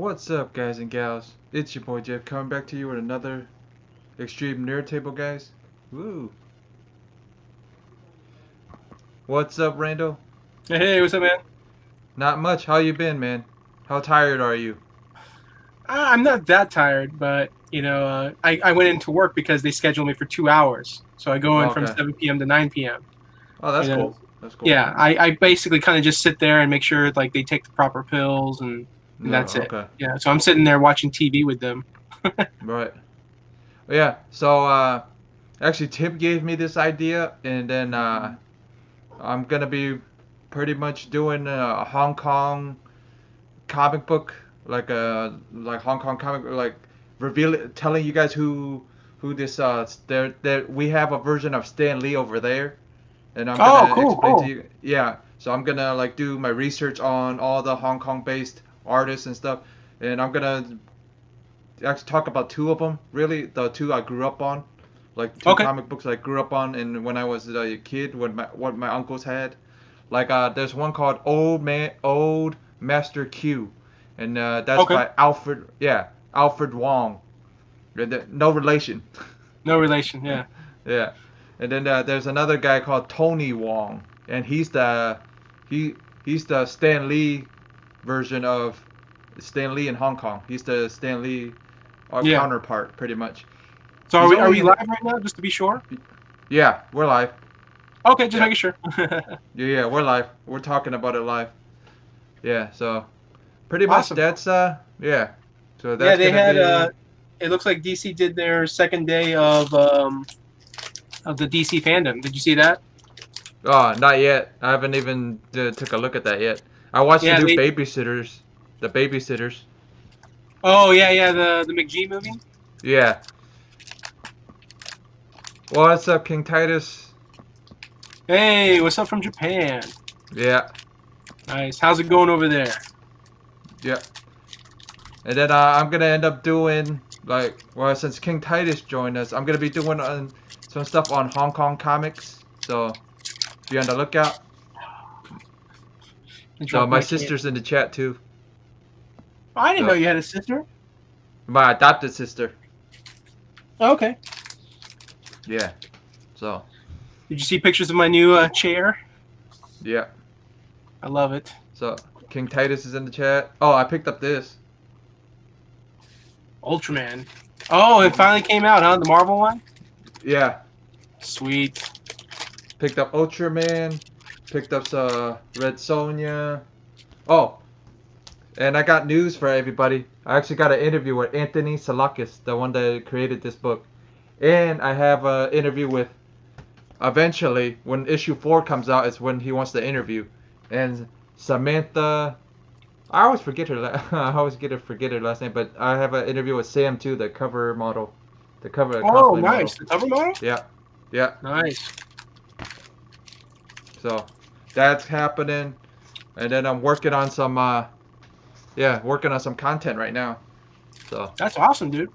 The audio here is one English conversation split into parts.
What's up, guys and gals? It's your boy Jeff coming back to you with another Extreme Nerd Table, guys. Woo! What's up, Randall? Hey, what's up, man? Not much. How you been, man? How tired are you? I'm not that tired, but I went into work because they scheduled me for 2 hours. So I go in from Okay. 7 p.m. to 9 p.m. Oh, You that's know, cool. That's cool. yeah, I basically kind of just sit there and make sure like they take the proper pills and No, that's it. okay. Yeah, so I'm sitting there watching TV with them. Right. Yeah. So, actually, Tim gave me this idea, and then I'm gonna be pretty much doing a Hong Kong comic book, like Hong Kong comic, like telling you guys who this there we have a version of Stan Lee over there, and I'm Oh, gonna cool, explain to cool. you. Yeah, so I'm gonna like do my research on all the Hong Kong based artists and stuff, and I'm gonna actually talk about two of them. Really, the two I grew up on, like two Okay. comic books I grew up on, and when I was a kid, when what my uncles had. Like there's one called Old Master Q, and that's Okay. by Alfred. Yeah, Alfred Wong. No relation. No relation. Yeah. Yeah, and then there's another guy called Tony Wong, and he he's the Stan Lee version of Stan Lee in Hong Kong. He's the Stan Lee Yeah. counterpart, pretty much. So are He's we only live in. right now, just to be sure? Yeah, we're live. Okay, just Yeah, making sure. yeah, we're live. We're talking about it live. Yeah, so pretty much Awesome. that's yeah. So Yeah, that's they gonna had. be It looks like DC did their second day of the DC fandom. Did you see that? not yet. I haven't even took a look at that yet. I watched the Yeah, new they. babysitters. The babysitters. Oh yeah, yeah, the McGee movie. Yeah. What's up, King Titus? Hey, what's up from Japan? Yeah. Nice. How's it going over there? Yeah. And then I'm gonna end up doing well, since King Titus joined us, I'm gonna be doing some stuff on Hong Kong comics. So be on the lookout. I So dropped my my can. sister's in the chat too. Oh, I didn't know So you had a sister. my adopted sister. Oh, okay. Yeah. So Did you see pictures of my new chair? yeah. I love it. So King Titus is in the chat. Oh, I picked up this. Ultraman. Oh, it Mhm. finally came out, huh? The Marvel one. Yeah. Sweet. Picked up Ultraman. Picked up Red Sonja. Oh, and I got news for everybody. I actually got an interview with Anthony Salakis, the one that created this book. And I have an interview with, eventually, when issue 4 comes out, is when he wants to interview. And Samantha, I always forget her. I always forget her last name, but I have an interview with Sam too, the cover model, the cover Oh, cosplay nice. model. The cover model. Yeah, yeah. Nice. So that's happening, and then I'm working on some, working on some content right now. So, That's awesome, dude.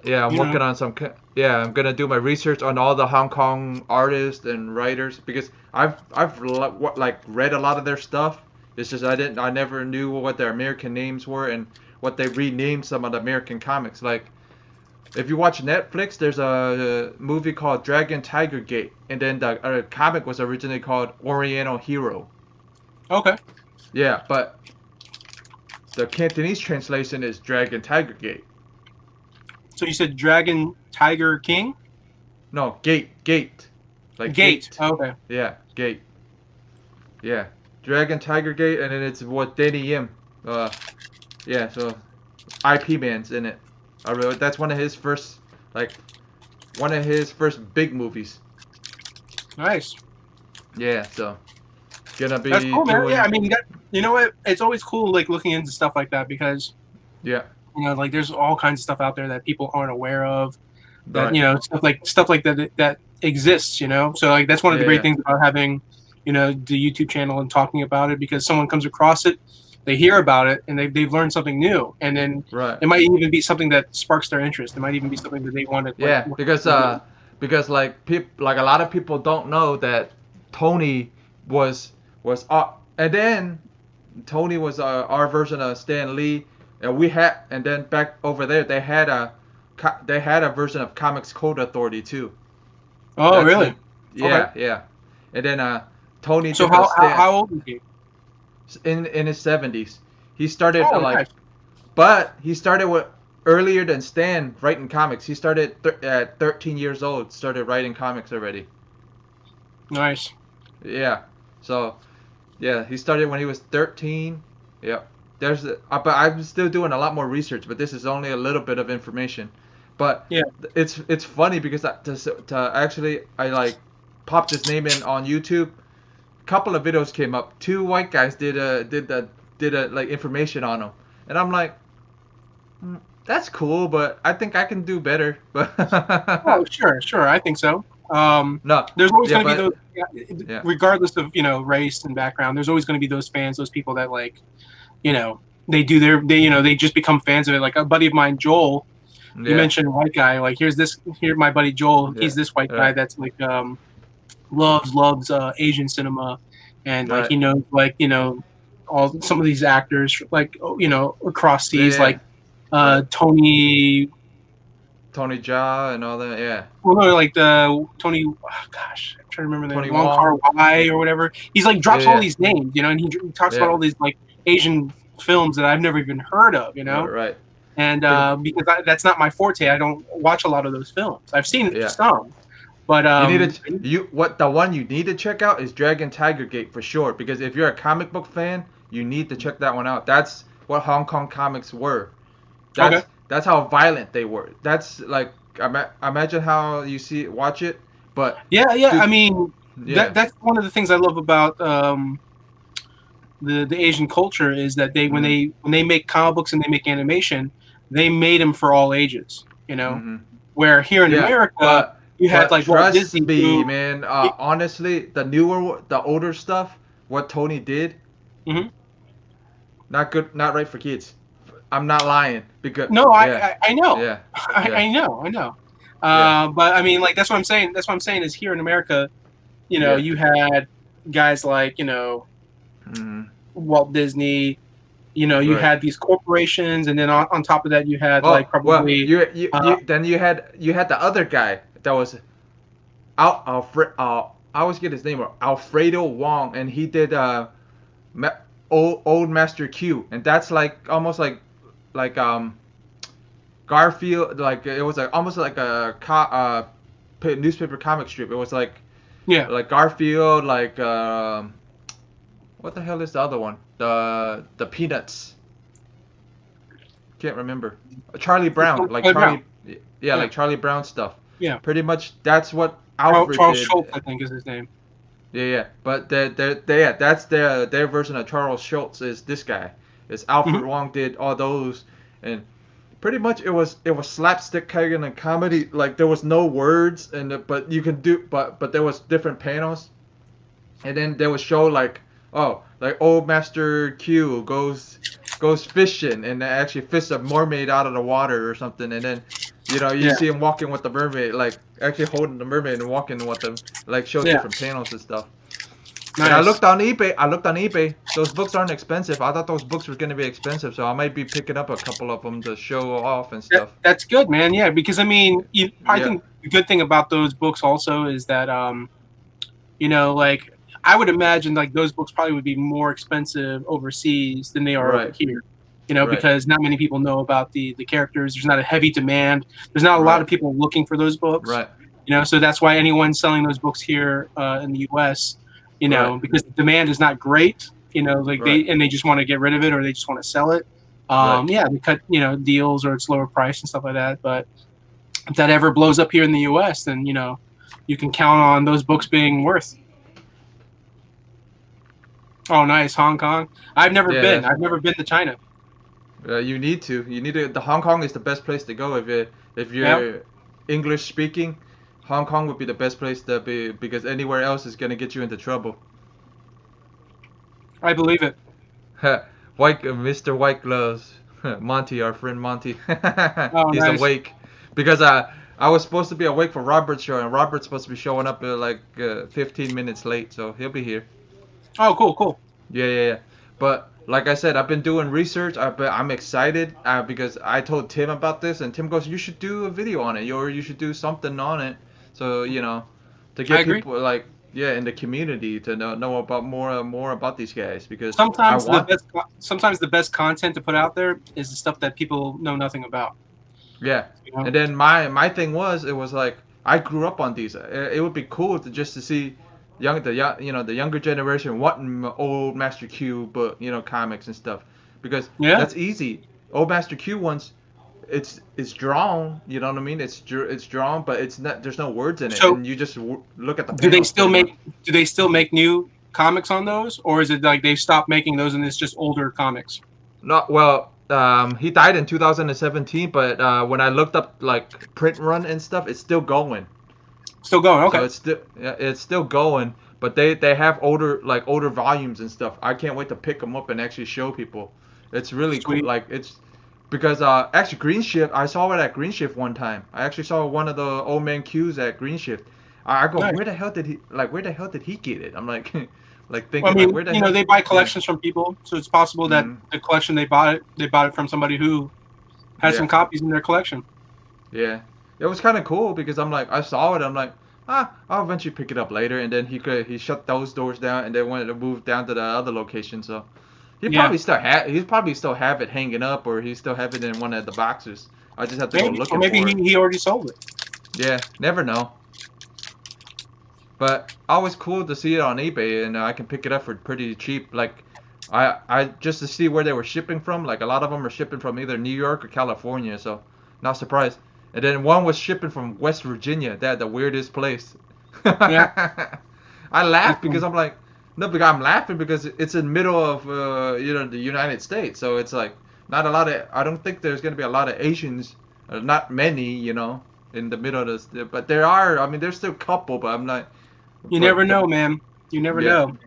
yeah, I'm You know. working on some. Yeah, I'm gonna do my research on all the Hong Kong artists and writers because I've like read a lot of their stuff. It's just I never knew what their American names were and what they renamed some of the American comics. Like if you watch Netflix, there's a movie called Dragon Tiger Gate, and then the comic was originally called Oriental Hero. Okay. Yeah, but the Cantonese translation is Dragon Tiger Gate. So you said Dragon Tiger King No, Gate, like Gate. gate. Oh, okay. Yeah, Gate. Yeah, Dragon Tiger Gate, and then it's what Danny Yim. Uh, yeah, so IP Man's in it. That's one of his first, like, one of his first big movies. Nice. Yeah, so gonna That's be cool, man. Yeah, doing. I mean, you know what? It's always cool like looking into stuff like that because Yeah, like there's all kinds of stuff out there that people aren't aware of. That right. stuff like that exists. So like that's one of Yeah, the great yeah, things about having the YouTube channel and talking about it because someone comes across it, they hear about it, and they've learned something new, and then right. it might even be something that sparks their interest. It might even be something that they want to like Yeah, look into. because like a lot of people don't know that Tony was and then Tony was our version of Stan Lee, And we had, and then back over there they had a version of Comics Code Authority too. Oh, That's really? the Okay. yeah. And then Tony So did the stand how old is he? in his 70s. He started Oh, nice. but he started with earlier than Stan writing comics. He started at 13 years old. Started writing comics already. Nice. Yeah. So yeah, he started when he was 13. Yep. But I'm still doing a lot more research. But this is only a little bit of information. But Yeah. it's funny because to actually I like popped his name in on YouTube. Couple of videos came up. Two white guys did a like information on him, and I'm like, that's cool, but I think I can do better. Oh, But sure, sure. I think so. no, There's always yeah, going to be but those, yeah, regardless of race and background. There's always going to be those fans, those people that like, you know, they do they just become fans of it. Like a buddy of mine, Joel. You yeah, mentioned white guy. Like here, my buddy Joel. yeah, He's this white guy right, that's like loves Asian cinema, and like right, he knows like all some of these actors like across yeah, seas yeah, like right. Tony. Tony Jaa and all that, yeah. Well, no, like the Tony. Oh, gosh, I'm trying to remember the Tony name. Wong Wong, Kar Wai or whatever. He's like yeah, drops all yeah, these names, and he talks about yeah, all these like Asian films that I've never even heard of, right, right. And Pretty, because that's not my forte, I don't watch a lot of those films. I've seen yeah. some, but You need to the one you need to check out is Dragon Tiger Gate for sure because if you're a comic book fan, you need to check that one out. That's what Hong Kong comics were. okay. That's how violent they were. That's like imagine how you watch it, but Yeah, yeah. I dude, mean, yeah, that's one of the things I love about the Asian culture is that they mm-hmm, when they make comic books and they make animation, they made them for all ages. mm-hmm, Where here in yeah, America, you had like Walt trust Disney me, who. man. Honestly, the older stuff, what Tony did, Mhm. not good, not right for kids. I'm not lying because No, yeah, I know, yeah, yeah, I know. yeah, But I mean, like that's what I'm saying. That's what I'm saying is here in America, yeah, you had guys like mm-hmm, Walt Disney. You right. had these corporations, and then on top of that, you had like Well, probably uh, you had the other guy that was Alfred. I always get his name wrong. Alfredo Wong, and he did Ma- old Master Q, and that's like almost like Garfield. Like it was like almost like a newspaper comic strip. It was yeah. like Garfield, like what the hell is the other one? The Peanuts. Can't remember. Charlie Brown, like Charlie Brown. yeah, Yeah, like Charlie Brown stuff. yeah. Pretty much that's what Alfred Charles did. Schultz, I think, is his name. Yeah, yeah. But yeah, that's their version of Charles Schultz is this guy. Is Hmm. Alfred Wong did all those, and pretty much it was slapstick kind of comedy. Like there was no words, but you can do but there was different panels, and then they would show like old Master Q goes fishing and actually fish a mermaid out of the water or something, and then you Yeah, see him walking with the mermaid, like actually holding the mermaid and walking with them, like show yeah. different panels and stuff. And I Nice. looked on eBay. I looked on eBay. Those books aren't expensive. I thought those books were gonna be expensive, so I might be picking up a couple of them to show off and stuff. That's good, man. Yeah, because I mean, I Yeah. think the good thing about those books also is that like I would imagine like those books probably would be more expensive overseas than they are over Right. here. Right. Because not many people know about the characters. There's not a heavy demand. There's not a lot Right. of people looking for those books. Right. So that's why anyone selling those books here in the U.S. Right. Because the demand is not great. Like Right. they just want to get rid of it or they just want to sell it. Right. Yeah, they cut deals or it's lower price and stuff like that. But if that ever blows up here in the U.S., then you can count on those books being worth. Oh, nice, Hong Kong. I've never Yeah. been. I've never been to China. You need to. You need to. The Hong Kong is the best place to go if Yep, you're English speaking. Hong Kong would be the best place to be because anywhere else is gonna get you into trouble. I believe it. Mr. White Gloves, Monty, our friend Monty, Oh, he's nice. awake because I was supposed to be awake for Robert's show and Robert's supposed to be showing up 15 minutes late, so he'll be here. Oh, cool, cool. Yeah, yeah, yeah. But like I said, I've been doing research. I'm excited because I told Tim about this, and Tim goes, "You should do a video on it, or you should do something on it." So to I get agree. people like in the community to know about more about these guys because I Sometimes want. the best content to put out there is the stuff that people know nothing about. Yeah, You know? and then my thing was it was like I grew up on these. It would be cool to just to see the younger generation wanting old Master Q, but comics and stuff because Yeah. that's easy. Old Master Q ones, it's drawn. You know what I mean? It's drawn, but it's not. There's no words in it, So and you just look at the do they panels still pretty much. make new comics on those, or is it like they stopped making those and it's just older comics? Not well. He died in 2017, but when I looked up like print run and stuff, it's still going. Still going. So Okay. it's still going, but they have older volumes and stuff. I can't wait to pick them up and actually show people. It's really cool. Sweet. Like it's because actually Green Shift, I saw it at Green Shift one time. I actually saw one of the old man Qs at Green Shift. I go, Nice. where the hell did he get it? I'm like like Well, thinking I like mean, where the hell. they buy Yeah. collections from people, so it's possible that Mhm. the collection they bought it from somebody who has Yeah. some copies in their collection. Yeah, it was kind of cool because I'm like, I saw it. I'm like, I'll eventually pick it up later. And then he shut those doors down and then wanted to move down to the other location. So Yeah. he's probably still have it hanging up or he still have it in one of the boxes. I just have to go Maybe, or looking maybe for it. he already sold it. Yeah, never know. But always cool to see it on eBay and I can pick it up for pretty cheap. Like I just to see where they were shipping from. Like a lot of them are shipping from either New York or California. So not surprised. And then one was shipping from West Virginia. That the weirdest place. Yeah. I laughed That's because I'm like, no, because I'm laughing because it's in the middle of the United States. So it's like not a lot of. I don't think there's gonna be a lot of Asians. Not many, in the middle of this. But there are. I mean, there's still a couple. But I'm not. You But never know, man. You never yeah, know.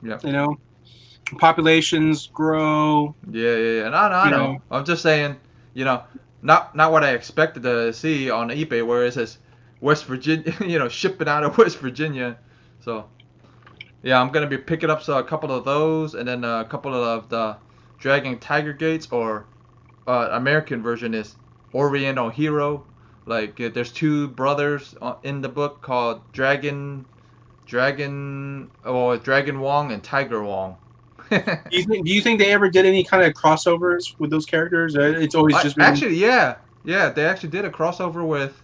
yeah. You know, populations grow. Yeah. No, I You know. know, I'm just saying, you know, not what I expected to see on eBay, where it says West Virginia, shipping out of West Virginia. So yeah, I'm gonna be picking up a couple of those, and then a couple of the Dragon Tiger Gates, or American version is Oriental Hero. Like there's two brothers in the book called Dragon Wong and Tiger Wong. do you think they ever did any kind of crossovers with those characters? It's always just been. Actually, yeah, they actually did a crossover with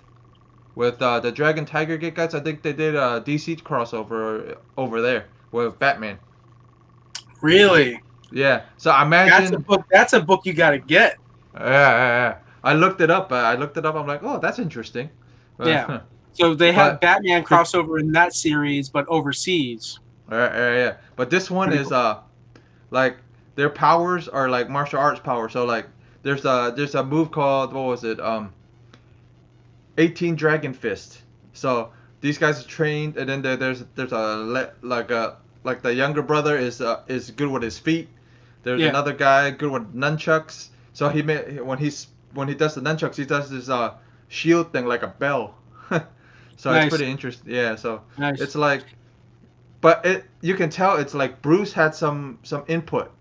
the Dragon Tiger Gate guys. I think they did a DC crossover over there with Batman. Really. Yeah, so I That's a imagine. book. That's a book you got to get. Yeah. I looked it up. I'm like, oh, that's interesting. Yeah. So they had But Batman crossover in that series, but overseas. yeah. But this one Pretty is cool. like their powers are like martial arts powers. So like there's a move called what was it 18 Dragon Fist. So these guys are trained, and then there's like the younger brother is good with his feet. There's Yeah. another guy good with nunchucks. So when he does the nunchucks, he does this shield thing like a bell. So it's Nice. pretty interesting. Yeah. So Nice. it's like, but you can tell it's like Bruce had some input.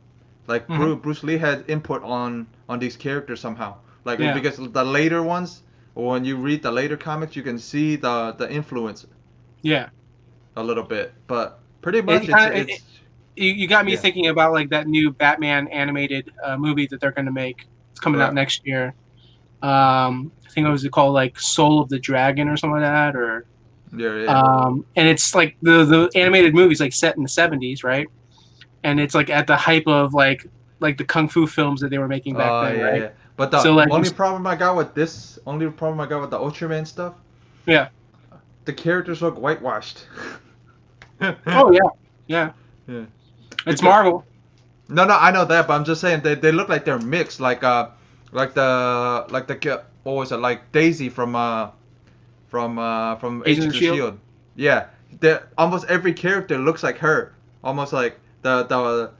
Like Mhm. Bruce Lee had input on these characters somehow. Like Yeah. because the later ones, when you read the later comics, you can see the influence Yeah. a little bit. But pretty It much kind of it's you got me yeah. thinking about like that new Batman animated movie that they're going to make. It's coming out Right. next year. I think it was called like Soul of the Dragon or something like that, or Yeah. and it's like the animated movie's like set in the 70s, right? And it's like at the hype of like the kung fu films that they were making back Oh then, right? yeah. But the So like, only problem I got with the Ultraman stuff, yeah. the characters look whitewashed. Oh yeah, yeah. Yeah. It's Because- Marvel. No, I know that, but I'm just saying they look like they're mixed, what was it, like Daisy from Agents Agents of of Shield? Shield. Yeah, almost every character looks like her. Almost like the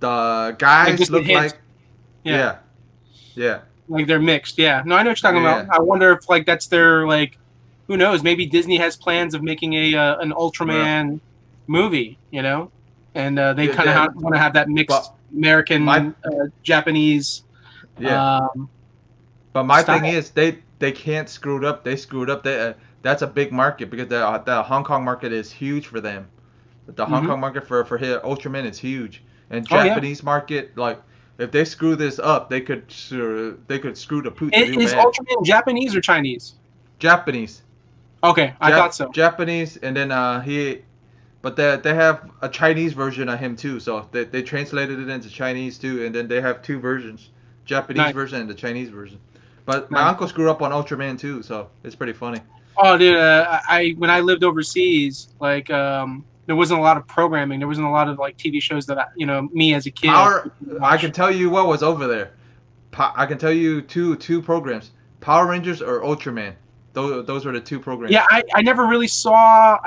Like guys just a look hint. like yeah. Like they're mixed. Yeah. No, I know what you're talking Yeah. about. I wonder if like that's their like, who knows? Maybe Disney has plans of making a an Ultraman movie. You know, and they Yeah, kind of yeah. want to have that mixed But American, My- Japanese. Yeah. But my style. thing is, they can't screw it up. They screwed up. That's a big market because the Hong Kong market is huge for them. The Hong Mhm. Kong market for here Ultraman is huge, and Oh, yeah. Japanese market, like, if they screw this up, they could screw the pooch real Is bad. Ultraman Japanese or Chinese? Japanese. Okay, I thought so. Japanese, and then but they have a Chinese version of him too. So they translated it into Chinese too, and then they have two versions, Japanese Nice. version and the Chinese version. But my Nice. uncle grew up on Ultraman too, so it's pretty funny. Oh, dude, when I lived overseas, like, there wasn't a lot of programming. There wasn't a lot of like TV shows that me as a kid. I can tell you what was over there. I can tell you two programs: Power Rangers or Ultraman. Those were the two programs. Yeah, I never really saw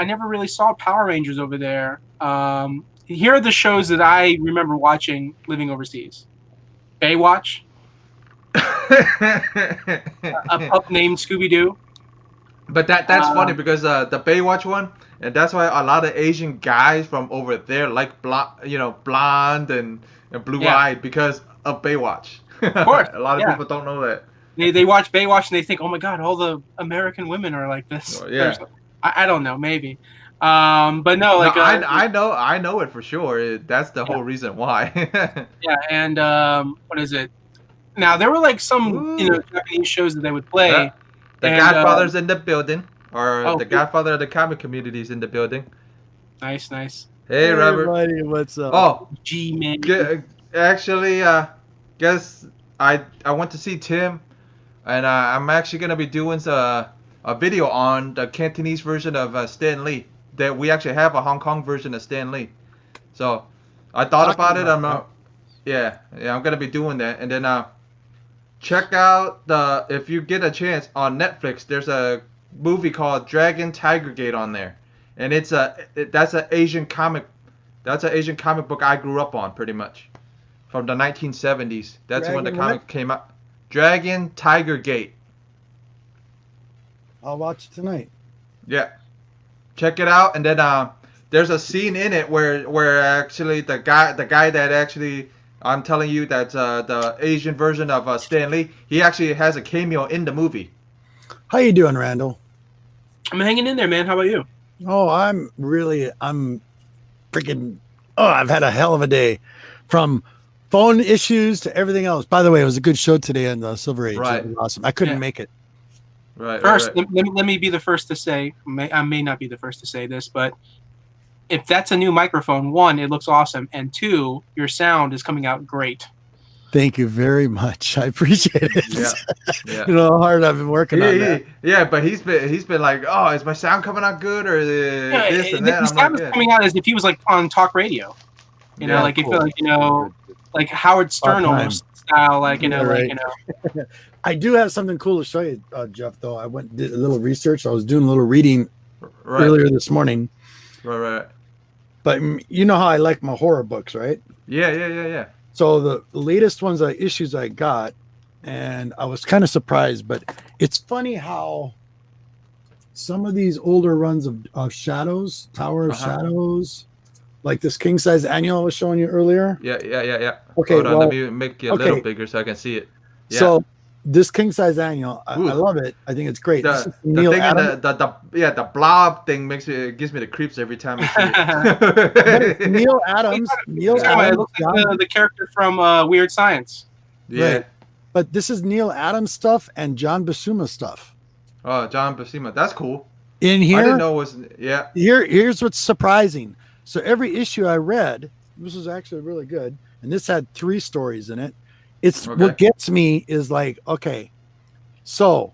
Power Rangers over there. Here are the shows that I remember watching living overseas: Baywatch, a pup named Scooby Doo. But that's funny because the Baywatch one, and that's why a lot of Asian guys from over there like blonde and blue-eyed because of Baywatch. Of course, a lot of yeah. people don't know that. They watch Baywatch and they think, oh my god, all the American women are like this. Well, yeah. I don't know, maybe. But no, like No, I know it for sure. That's the whole reason why. yeah, and what is it? Now there were like some Japanese shows that they would play. The Godfather's in the building, or the cool. Godfather of the comic community is in the building. Nice. Hey, Robert. Everybody, what's up? Oh, G-Man. actually, guess I went to see Tim, and I'm actually gonna be doing a video on the Cantonese version of Stan Lee. That we actually have a Hong Kong version of Stan Lee. So I thought about it. I'm gonna be doing that, and then check out if you get a chance on Netflix. There's a movie called Dragon Tiger Gate on there, and that's an Asian comic. That's an Asian comic book I grew up on pretty much, from the 1970s. That's when the comic came out. Dragon Tiger Gate. I'll watch it tonight. Yeah, check it out, and then there's a scene in it where actually the guy that actually I'm telling you that's the Asian version of Stan Lee. He actually has a cameo in the movie. How you doing, Randall? I'm hanging in there, man. How about you? Oh, I'm freaking. Oh, I've had a hell of a day, from phone issues to everything else. By the way, it was a good show today on the Silver Age. Right. It was awesome. I couldn't make it. Right. First, right. let me be the first to say. I may not be the first to say this, but if that's a new microphone, one, it looks awesome, and two, your sound is coming out great. Thank you very much. I appreciate it. Yeah. You know how hard I've been working on that. Yeah, but he's been like, oh, is my sound coming out good or this and that? The sound is coming out as if he was like on talk radio. You know, like cool. you feel like like Howard Stern almost style, like right. I do have something cool to show you, Jeff. Though I did a little research. I was doing a little reading earlier this morning. Right. But you know how I like my horror books, right? Yeah. So the latest ones, issues I got, and I was kind of surprised, but it's funny how some of these older runs of Shadows, Tower of Shadows, like this king size annual I was showing you earlier. Yeah. Okay, hold on, let me make it a little bigger so I can see it. Yeah. So this king size annual, I love it. I think it's great. The Neil thing Adams. The blob thing gives me the creeps every time I see it. Neil Adams. It looks like the character from Weird Science. Yeah. Right. But this is Neil Adams stuff and John Buscema stuff. Oh, John Buscema. That's cool. In here, I didn't know it was Here's what's surprising. So every issue I read, this was actually really good, and this had 3 stories in it. What gets me is like, okay, so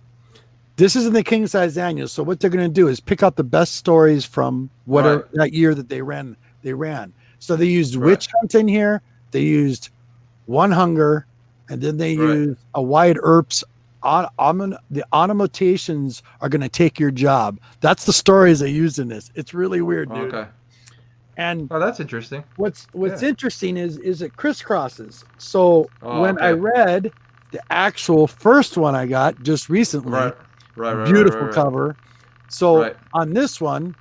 this isn't the king size annual. So what they're going to do is pick out the best stories from whatever that year that they ran. So they used Witch Hunt in here. They used One Hunger, and then they used a Wide Earps. The onomatotions are going to take your job. That's the stories they used in this. It's really weird, dude. Okay. And that's interesting. What's interesting is it crisscrosses. So when I read the actual first one I got just recently, beautiful cover. So on this one,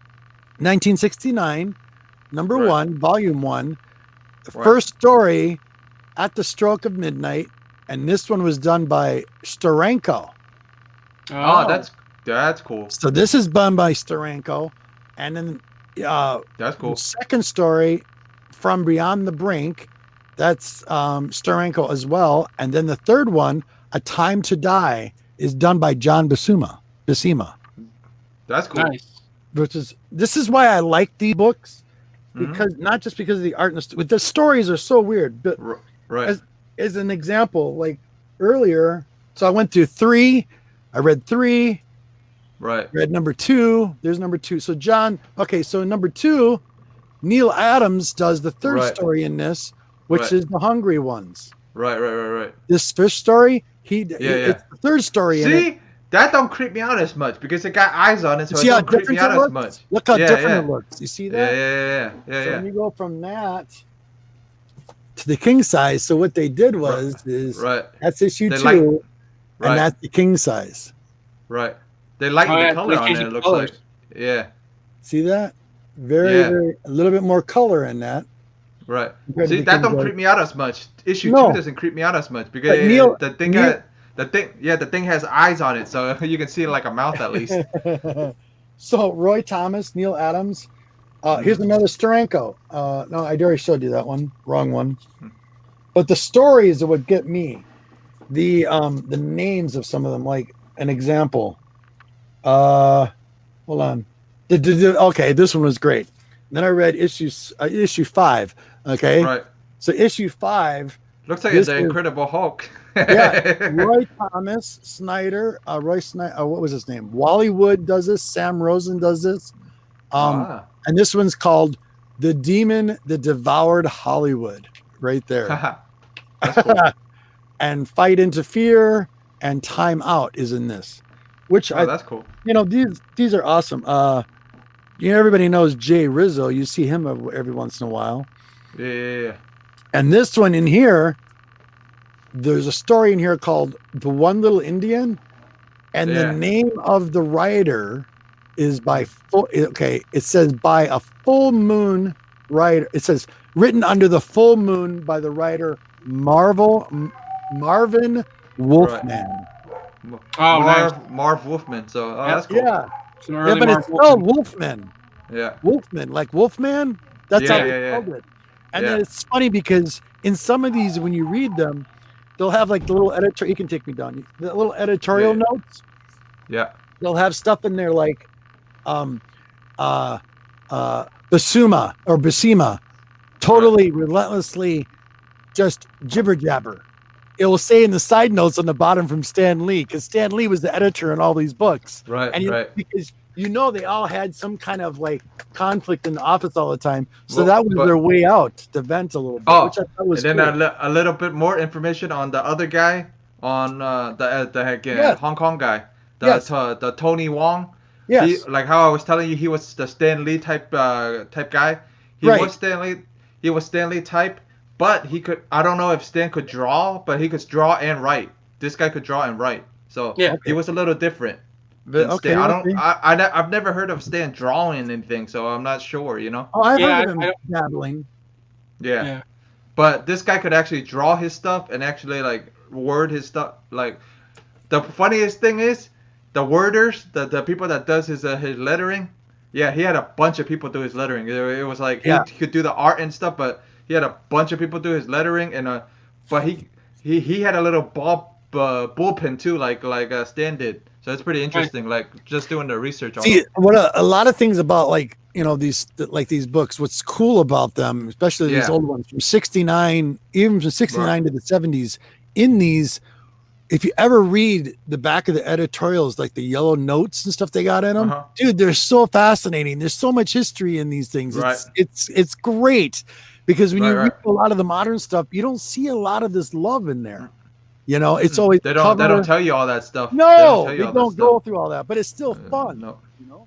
1969, number 1, volume 1, the first story At the Stroke of Midnight, and this one was done by Steranko. Oh, that's cool. So this is done by Steranko, and then That's cool. the second story, From Beyond the Brink, that's Steranko as well, and then the third one, A Time to Die, is done by John Buscema. That's cool. Nice. This is why I like these books, Mhm. because not just because of the art and the stories are so weird, but Right. as an example, like earlier, so I went through 3, I read 3, Right. read number 2, there's number 2. So John, okay, so number 2, Neil Adams does the third Right. story in this, which Right. is The Hungry Ones. Right. This first story, it's the third story in it. See, that don't creep me out as much because it got eyes on it, so See it how don't creep me different out it as looks? much. Look how Yeah, different yeah. it looks. You see Yeah, that? yeah. So when you go from that to the king size, so what they did was Right. that's issue They 2, Right. and that's the king size. Right. They lighten Oh, yeah, the color they on changed it. the It looks colors. like. Yeah. See that? Very, Yeah. very a little bit more color in that. Right. compared to See, the that King don't size. creep me out as much. Issue No. 2 doesn't creep me out as much because But Neil- the thing Neil- the thing has eyes on it, so you can see like a mouth at least. So Roy Thomas, Neil Adams. Here's another Steranko. No, I already showed you that one. Wrong one. But the stories that would get me. The names of some of them, like an example. Hold on. Okay, this one was great. Then I read issue 5. Okay, Right. so issue 5. Looks like This it's the is- Incredible Hulk. Yeah, Roy Thomas, Snyder, Roy Snyder. What was his name? Wally Wood does this. Sam Rosen does this. And this one's called "The Demon That Devoured Hollywood." Right there. That's cool. And Fight into Fear and Time Out is in this, which Oh, that's cool. these are awesome. Everybody knows Jay Rizzo. You see him every once in a while. Yeah. And this one in here, there's a story in here called The One Little Indian. And Yeah. the name of the writer is it says by a full moon writer. It says written under the full moon by the writer Marvin Wolfman. Oh, nice. Marv Wolfman. So, that's cool. Yeah. Some Yeah, early but Mark it's spelled Wolfman. Yeah. Wolfman, like Wolfman. That's how Yeah, they yeah, spelled it. And Yeah. then it's funny because in some of these, when you read them, they'll have like the little editor. You can take me down. The little editorial Yeah. notes. Yeah. They'll have stuff in there like, Basuma, totally relentlessly, just jibber jabber. It will say in the side notes on the bottom from Stan Lee, because Stan Lee was the editor in all these books. Right. And Right. because they all had some kind of like conflict in the office all the time. So Well, that was but- their way out to vent a little bit, Oh, which I thought was And then cool. a little bit more information on the other guy, on the Yes. Hong Kong guy, Yes. the Tony Wong. Yes. He, like how I was telling you, he was the Stan Lee type guy. He Right. was Stan Lee. He was Stan Lee type, but he could. I don't know if Stan could draw, but he could draw and write. This guy could draw and write, so Yeah. he was a little different. But, than okay, Stan. okay. I've never heard of Stan drawing anything, so I'm not sure. Oh, I've Yeah, heard of him I dabbling. Yeah. Yeah. But this guy could actually draw his stuff and actually like word his stuff. Like the funniest thing is the worders, the people that does his lettering. Yeah, he had a bunch of people do his lettering. It was like Yeah. he could do the art and stuff, but he had a bunch of people do his lettering and but he had a little bullpen too, like Stan did. So it's pretty interesting. Like just doing the research on See, it. what a lot of things about these books. What's cool about them, especially these Yeah. old ones from '69, even from '69 to the '70s. In these, if you ever read the back of the editorials, like the yellow notes and stuff they got in them, Uh-huh. dude, they're so fascinating. There's so much history in these things. Right. It's great because when you Right, read a lot of the modern stuff, you don't see a lot of this love in there. It's always They don't tell you all that stuff. No, tell they you all that don't go stuff. through all that, but it's still fun. No, You know,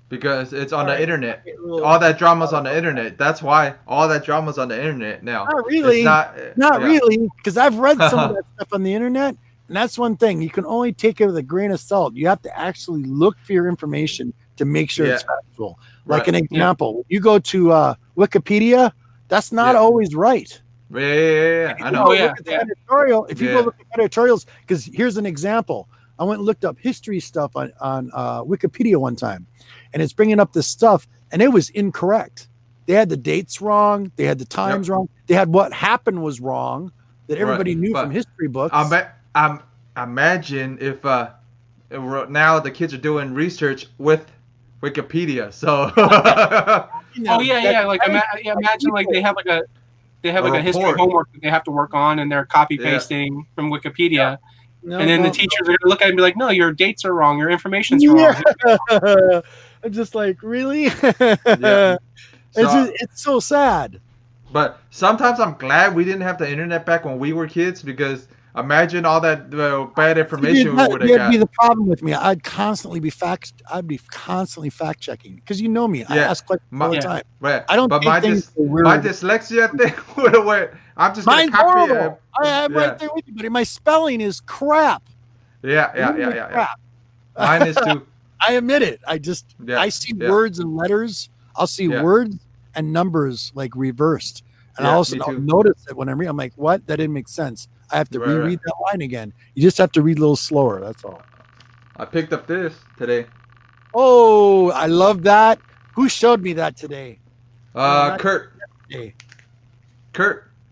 because it's on Alright. the internet. All that drama's on the internet. That's why all that drama's on the internet now. Not really. It's not Not yeah. really, because I've read some of that stuff on the internet, and that's one thing. You can only take it with a grain of salt. You have to actually look for your information to make sure it's factual. Like Right. an example, you go to Wikipedia, that's not Yeah. always right. Yeah. I know. Oh, yeah, Look at the editorial. If you go look at editorials, because here's an example. I went and looked up history stuff on Wikipedia one time, and it's bringing up this stuff, and it was incorrect. They had the dates wrong. They had the times wrong. They had what happened was wrong that everybody knew from history books. Imagine if now the kids are doing research with Wikipedia. So like imagine like they have like a history homework that they have to work on, and they're copy pasting from Wikipedia. And then the teachers are going to look at it and be like, no, your dates are wrong. Your information's wrong. I'm just like, really? Yeah. It's so sad. But sometimes I'm glad we didn't have the internet back when we were kids, because imagine all that bad information we would have got. Be the problem with me. I'd constantly be fact checking, because you know me. I ask questions all the time. Right. I don't. But my dyslexia thing would have went. I'm just gonna copy it. I'm right there with you, buddy. My spelling is crap. Yeah. Crap. Mine is too. I admit it. I see words and letters. I'll see words and numbers like reversed, and I'll notice it when I'm reading. I'm like, what? That didn't make sense. I have to reread that line again. You just have to read a little slower. That's all. I picked up this today. Oh, I love that. Who showed me that today? Kurt.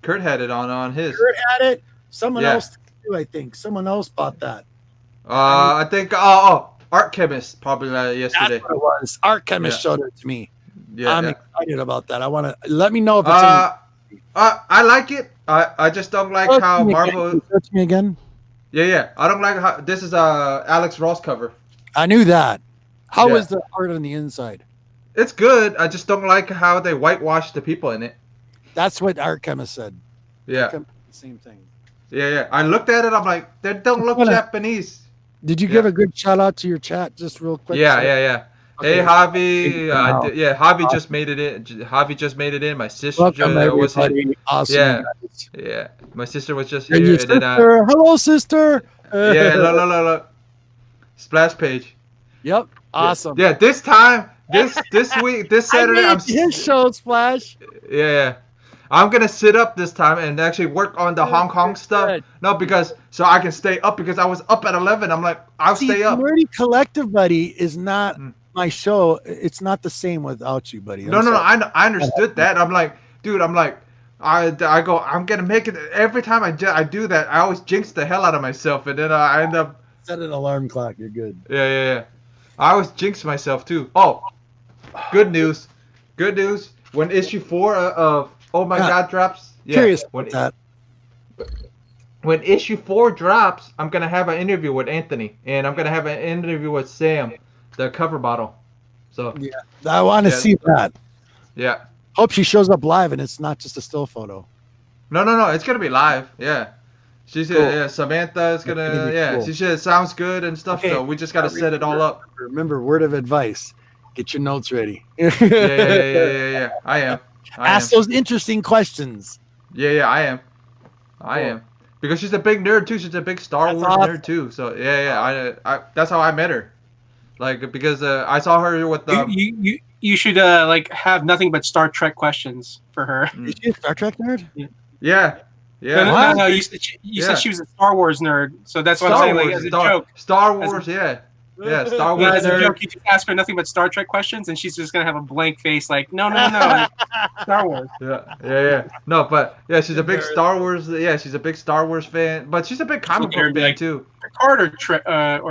Kurt had it on his. Kurt had it. Someone else too, I think. Someone else bought that. I think. Art Chemist probably yesterday. That's what it was. Art Chemist showed it to me. Yeah, I'm excited about that. I want to let me know if it's. I like it. I just don't like how Marvel. Search me again. Yeah. I don't like how this is Alex Ross cover. I knew that. How was the art on the inside? It's good. I just don't like how they whitewashed the people in it. That's what Art Chemist said. Yeah. Same thing. Yeah. I looked at it. I'm like, they don't look Japanese. Did you give a good shout out to your chat just real quick? Yeah. Okay. Hey, Javi. Javi just made it in. Javi just made it in. My sister was here. Awesome. Yeah. My sister was just here. And sister. Hello, sister. Yeah. Look. Splash page. Yep. Awesome. Yeah. This time. This week. This Saturday. I'm his show Splash. Yeah. I'm gonna sit up this time and actually work on the Hong Kong stuff. Good. No, because so I can stay up, because I was up at 11. I'm like, I'll stay up. Nerdy Collective, buddy, is not my show. It's not the same without you, buddy. No. I understood that. I'm like, dude. I go. I'm gonna make it. Every time I do that, I always jinx the hell out of myself, and then I end up. Set an alarm clock. You're good. Yeah. I always jinx myself too. Oh, good news. When issue 4 of Oh My God drops. Yeah. Curious about that. When issue 4 drops, I'm gonna have an interview with Anthony, and I'm gonna have an interview with Sam, the cover model. So I want to see that. Yeah. Hope she shows up live and it's not just a still photo. No. It's gonna be live. Yeah. She said, Samantha is gonna. Cool. She said it sounds good and stuff. Okay. So we just gotta set it all up. Remember, word of advice: get your notes ready. Yeah. I am. Ask those interesting questions. Yeah, I am. Because she's a big nerd too. She's a big Star Wars nerd too. So I that's how I met her. Like, because I saw her with you should have nothing but Star Trek questions for her. Is she a Star Trek nerd? Yeah. No. You said she was a Star Wars nerd, so that's what I'm saying. Like, as a joke. Star Wars, Yeah, Star Wars. As a joke, you just ask her nothing but Star Trek questions, and she's just gonna have a blank face, like, no, Star Wars. Yeah. No, but she's a big Star Wars. Yeah, she's a big Star Wars fan, but she's a big comic book fan too. Picard or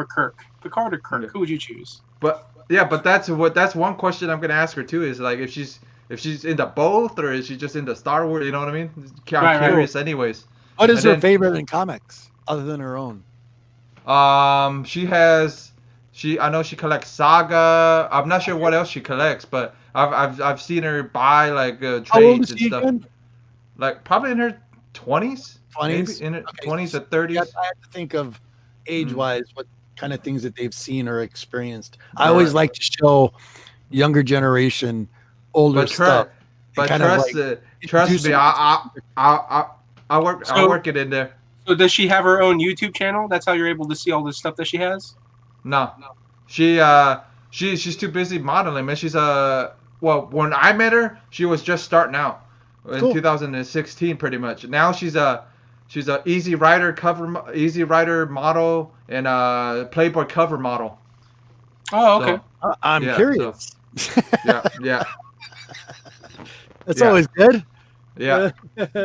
Kirk? Picard or Kirk? Who would you choose? But that's one question I'm gonna ask her too. Is like if she's into both, or is she just into Star Wars? You know what I mean? I'm curious, anyways. What is her favorite in comics other than her own? I know she collects Saga. I'm not sure what else she collects, but I've seen her buy like trades and stuff. Again? Like probably in her 20s. 20s, maybe in her 20s or 30s. Yes, I have to think of age-wise what kind of things that they've seen or experienced. I always like to show younger generation older stuff. But trust me, I'll work it in there. So does she have her own YouTube channel? That's how you're able to see all the stuff that she has? No. She's too busy modeling, man. She's when I met her, she was just starting out. in Cool. 2016, pretty much. Now she's a Easy Rider model and a Playboy cover model. Oh, okay. So, I'm yeah, curious. yeah, That's Yeah. always good. yeah.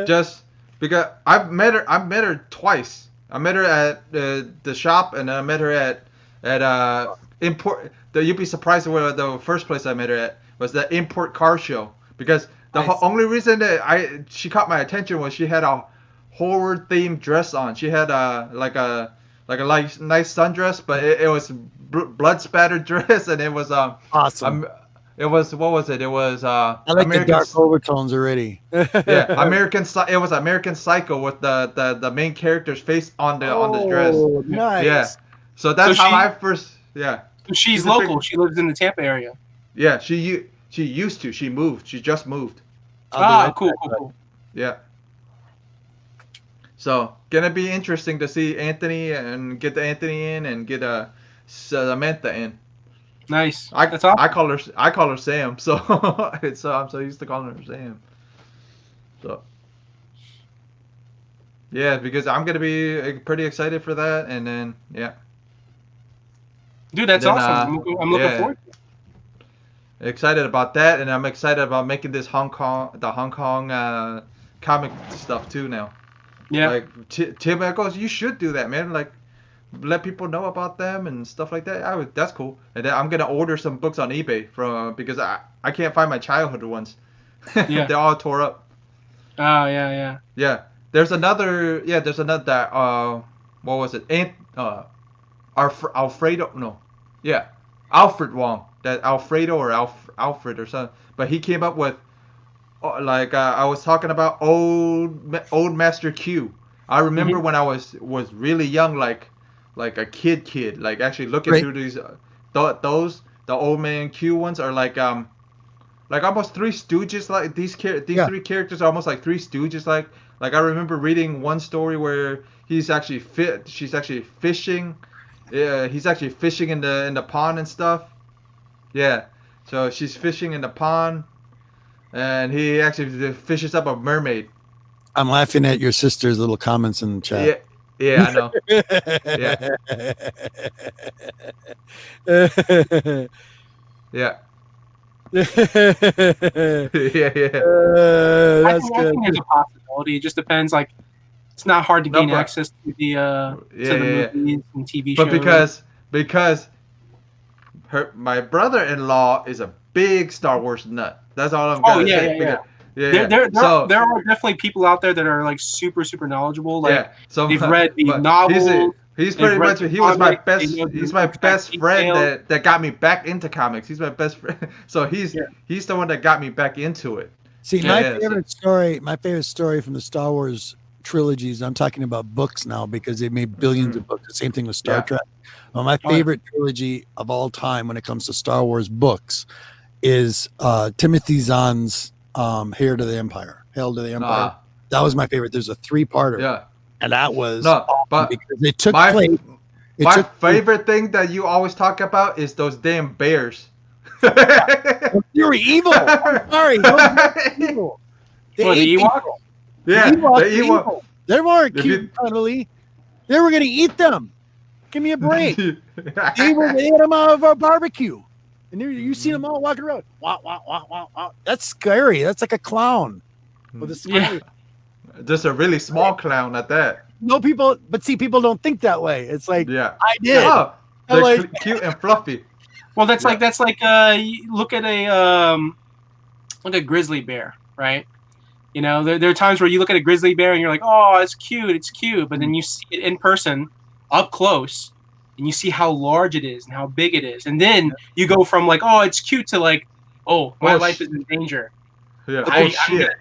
Just because I've met her twice. I met her at the shop, and I met her at import. You'd be surprised where the first place I met her at was the import car show, because the Nice. only reason that she caught my attention was she had a horror themed dress on. She had like a nice sundress, but it was blood spattered dress, and it was Awesome. it was, what was it? It was I like the dark overtones already. yeah, It was American Psycho with the main character's face on the dress. Oh, nice. Yeah, so that's So how she- I first. Yeah, She's She's a local. big- She lives in the Tampa area. yeah. She used to. She moved. She just moved. I'll be right Cool, back, cool, bud. cool. Yeah. So gonna be interesting to see Anthony and get Anthony in and get Samantha in. Nice. I That's awesome. I call her Sam. So I'm so used to calling her Sam. So yeah, because I'm gonna be pretty excited for that, and then yeah, Dude, that's Then, awesome. I'm looking yeah. forward to it. excited about that, and I'm excited about making this Hong Kong comic stuff too now. Yeah. Like Tim goes, you should do that, man. Like, let people know about them and stuff like that. That's cool. And then I'm gonna order some books on eBay from because I can't find my childhood ones. Yeah. They're all tore up. Oh, yeah. Yeah. There's another. Yeah. There's another. What was it? Alfredo. No. Yeah. Alfred Wong. That Alfredo or Alfred or something. But he came up with. I was talking about old Master Q. I remember when I was really young, like a kid, like actually looking Right. through these, the old man Q ones are like almost Three Stooges. Like these Yeah. three characters are almost like Three Stooges. Like I remember reading one story where she's actually fishing. Yeah, he's actually fishing in the pond and stuff. Yeah, so she's fishing in the pond. And he actually fishes up a mermaid. I'm laughing at your sister's little comments in the chat. Yeah, I know. Yeah, yeah. I That's think good. there's a possibility. It just depends. Like, it's not hard to No, gain but- access to the Yeah. movies and TV shows. But because my brother-in-law is a big Star Wars nut. That's all I'm gonna yeah, say. yeah. Yeah. There are definitely people out there that are like super knowledgeable. Like, yeah. So they've read the but novels. He's they've pretty read much. the He was my comics, best. they know the He's my exact best friend details. that got me back into comics. He's my best friend. So he's the one that got me back into it. See, Yeah, my favorite story from the Star Wars trilogies. I'm talking about books now because they made billions of books. The same thing with Star Yeah. Trek. Well, my Oh, yeah. favorite trilogy of all time when it comes to Star Wars books is Timothy Zahn's Hail to the Empire. That was my favorite. There's a 3-parter, Yeah. and that was No, awesome but because it took my place. It my took favorite thing that you always talk about is those damn bears. You're evil. I'm sorry, those are evil. They What, the ate Ewok? people. Yeah, The Ewoks the are Ewok. evil. They weren't If cute you- and cuddly. They were gonna eat them. Give me a break. They ate them out of our barbecue. And you see them all walking around. Wah, wah, wah, wah, wah. That's scary. That's like a clown with a smiley. Just a really small clown at that. No people, but see, people don't think that way. It's like Yeah. I did. Oh, I they're like- cute and fluffy. Well, that's Yeah. like you look at a grizzly bear, right? You know, there are times where you look at a grizzly bear and you're like, oh, it's cute, but then you see it in person, up close, and you see how large it is and how big it is, and then you go from like, oh, it's cute to like, oh, my Oh, life is in danger. Yeah. I'm shit.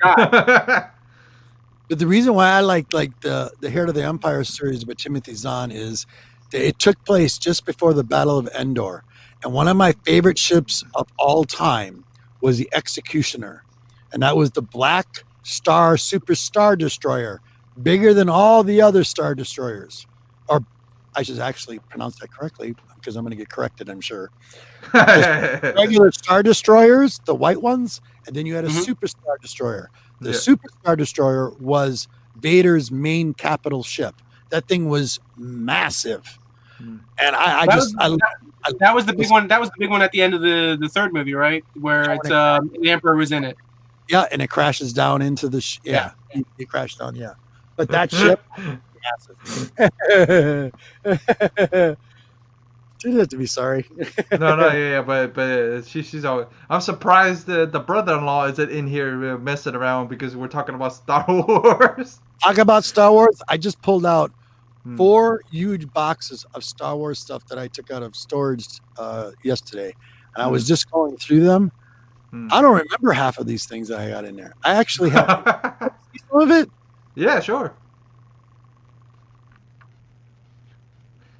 But the reason why I like the Hair to the Empire series with Timothy Zahn is that it took place just before the Battle of Endor, and one of my favorite ships of all time was the Executioner, and that was the Black Star Super Star Destroyer, bigger than all the other Star Destroyers. Or I should actually pronounce that correctly because I'm going to get corrected, I'm sure. Regular Star Destroyers, the white ones, and then you had a Mhm. Super Star Destroyer. The Yeah. Super Star Destroyer was Vader's main capital ship. That thing was massive, Hmm. and I That just was, that was the big one. That was the big one at the end of the third movie, right? Where it's the Emperor was in it. yeah, and it crashes down into the it crashed down, yeah. But that ship, massive. Didn't have to be sorry. No, yeah, but she's always. I'm surprised the brother-in-law isn't in here messing around because we're talking about Star Wars. Talk about Star Wars. I just pulled out Hmm. 4 huge boxes of Star Wars stuff that I took out of storage yesterday, and I was just going through them. Hmm. I don't remember half of these things that I got in there. I actually have some of it. Yeah, sure.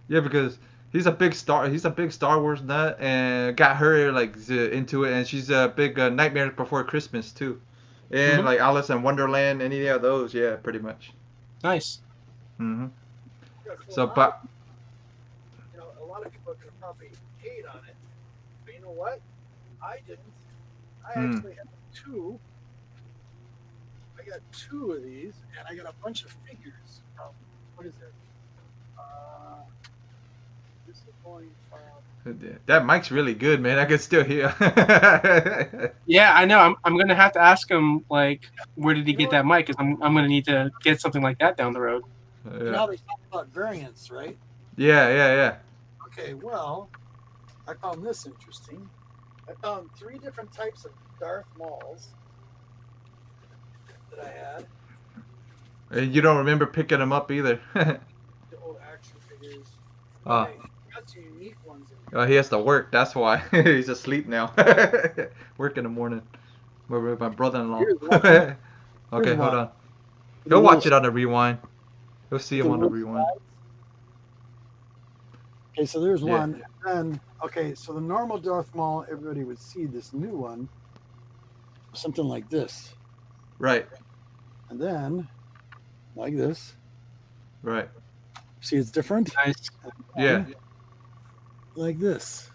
Yeah, because he's a big Star Wars nut, and got her like into it, and she's a big Nightmare Before Christmas too, and like Alice in Wonderland, any of those, yeah, pretty much. Nice. Mm-hmm. So, but a lot of people are gonna probably hate on it, but you know what? I didn't. I actually have 2. I got 2 of these, and I got a bunch of figures. What is it? This is going from. that mic's really good, man. I can still hear. Yeah, I know. I'm gonna have to ask him like, where did he get that mic? Because I'm gonna need to get something like that down the road. You know how they talk about variants, right? Yeah. Okay, well, I found this interesting. I found 3 different types of Darth Mauls that I had. And you don't remember picking them up either. The old action figures. Oh. Okay, got some unique ones in here. Oh, he has to work. That's why he's asleep now. Work in the morning. With my brother-in-law. Here's one. Okay, Here's hold one. on. He'll watch it on the rewind. He'll see him on the little rewind. slides. Okay, so there's Yeah. one. And okay, so the normal Darth Maul, everybody would see this new one, something like this, Right, and then like this. right. See, it's different. Nice. Yeah. Like this,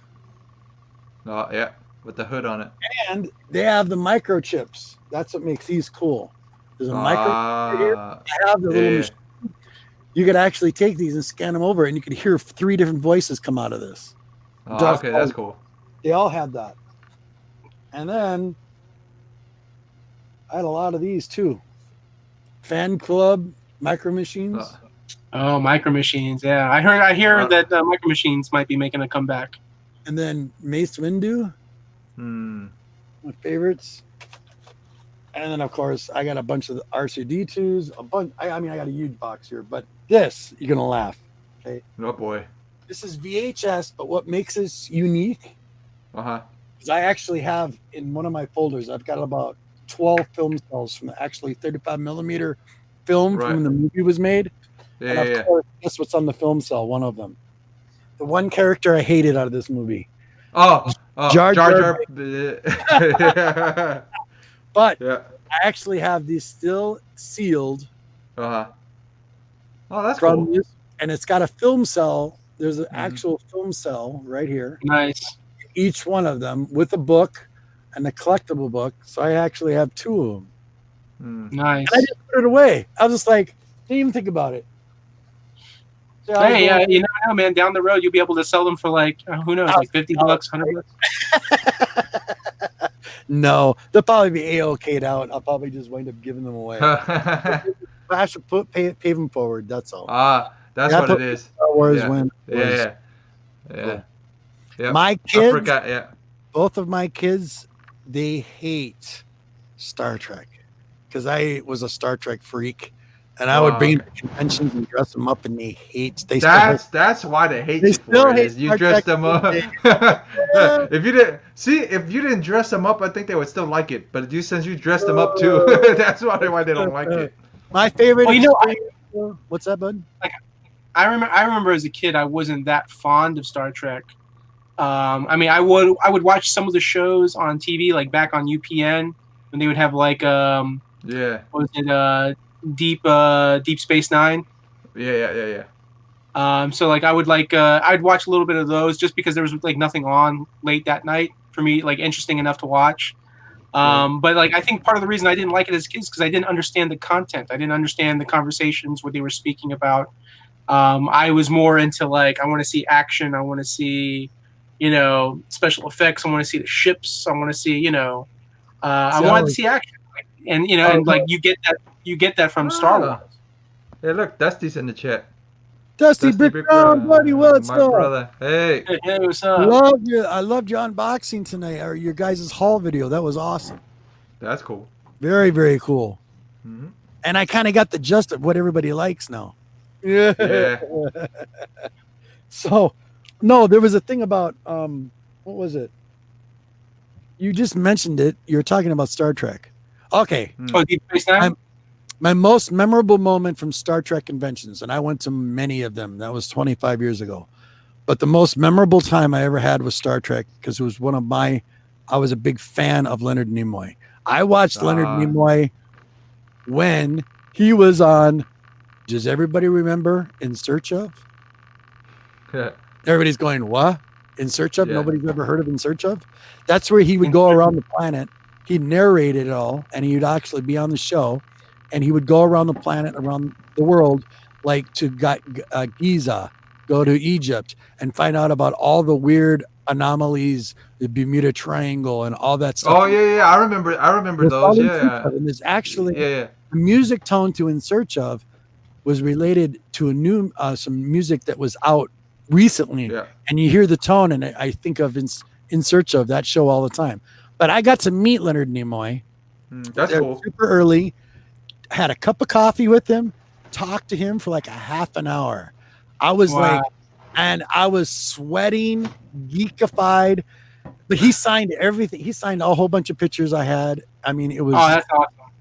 Oh, yeah. With the hood on it. and they have the microchips. That's what makes these cool. There's a micro. Here. They have the little yeah. machine. You could actually take these and scan them over, and you could hear 3 different voices come out of this. Oh, Darth okay, Maul. that's cool. They all had that. And then I had a lot of these too. Fan Club Micro Machines. Oh, Micro Machines. Yeah, I hear that Micro Machines might be making a comeback. And then Mace Windu, Hmm. my favorites. And then of course I got a bunch of the RC-D2s, a bunch. I mean I got a huge box here, but this you're gonna laugh. Okay, Oh boy. this is VHS, but what makes this unique Uh-huh. is I actually have in one of my folders, I've got about 12 film cells from actually 35 millimeter film from when the movie was made. Yeah, And yeah, of yeah. course, guess what's on the film cell? One of them. The one character I hated out of this movie. Oh, Jar Jar Jar Jar. But Yeah. I actually have these still sealed Uh-huh. Oh, that's from cool. this, and it's got a film cell. There's an actual film cell right here. Nice. Each one of them with a book and a collectible book. So I actually have 2 of them. Hmm. Nice. And I just put it away. I was just like, didn't even think about it. So I Hey, was you never know, man. Down the road, you'll be able to sell them for like who knows, like $50, $100. no, they'll probably be A-okayed out. I'll probably just wind up giving them away. I should pay them forward. That's all. That's Yeah, what it is. Star Wars Yeah. when Yeah. Yeah. my I kids, forgot, yeah. both of my kids, they hate Star Trek because I was a Star Trek freak, and I would bring them to conventions and dress them up, and they hate. That's why they hate They you still for it. hate Is you Star dressed Trek them up. If you didn't dress them up, I think they would still like it. But since you dressed them up too, that's why they don't like it. My favorite. Well, you know, what's that, bud? I remember as a kid, I wasn't that fond of Star Trek. I mean, I would watch some of the shows on TV, like back on UPN, when they would have like Yeah. what was it, Deep Space Nine. Yeah. So like I would I'd watch a little bit of those just because there was like nothing on late that night for me, like interesting enough to watch. But like, I think part of the reason I didn't like it as kids because I didn't understand the content. I didn't understand the conversations, what they were speaking about. I was more into like, I want to see action. I want to see, special effects. I want to see the ships. I want to see, I wanted to see action. And and like you get that from Star Wars. Hey, look, Dusty's in the chat. Dusty Brick Brown, buddy, what's my up? brother. Hey, what's up? I loved your unboxing tonight, or your guys' haul video. That was awesome. That's cool. Very, very cool. Mm-hmm. And I kind of got the gist of what everybody likes now. Yeah. So, no, there was a thing about what was it? You just mentioned it. You were talking about Star Trek. Okay. Oh, Deep Space Nine? My most memorable moment from Star Trek conventions, and I went to many of them. That was 25 years ago. But the most memorable time I ever had was Star Trek because it was I was a big fan of Leonard Nimoy. I watched Leonard Nimoy when he was on, does everybody remember In Search Of? Yeah. Everybody's going, what? In Search Of? Yeah. Nobody's ever heard of In Search Of? That's where he would go around the planet. He'd narrate it all, and he would actually be on the show, and he would go around the planet, around the world, like to Giza, go to Egypt, and find out about all the weird anomalies, the Bermuda Triangle, and all that stuff. Oh yeah, I remember those. Yeah. And there's actually the music tone to In Search Of was related to a new some music that was out recently. Yeah. And you hear the tone, and I think of In Search Of, that show all the time. But I got to meet Leonard Nimoy. That's cool. Super early. Had a cup of coffee with him, talked to him for like a half an hour. I was and I was sweating, geekified. But he signed everything. He signed a whole bunch of pictures I had. I mean, it was that's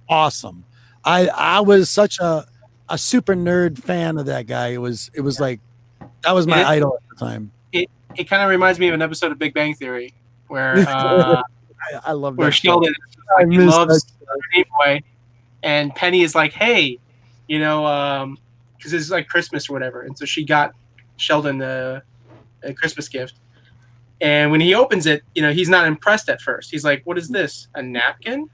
awesome. I was such a super nerd fan of that guy. It was like that was my idol at the time. It kind of reminds me of an episode of Big Bang Theory where I love that. Where Sheldon he loves Nimoy, and Penny is like, hey, because it's like Christmas or whatever, and so she got Sheldon a Christmas gift, and when he opens it, he's not impressed at first. He's like, what is this, a napkin?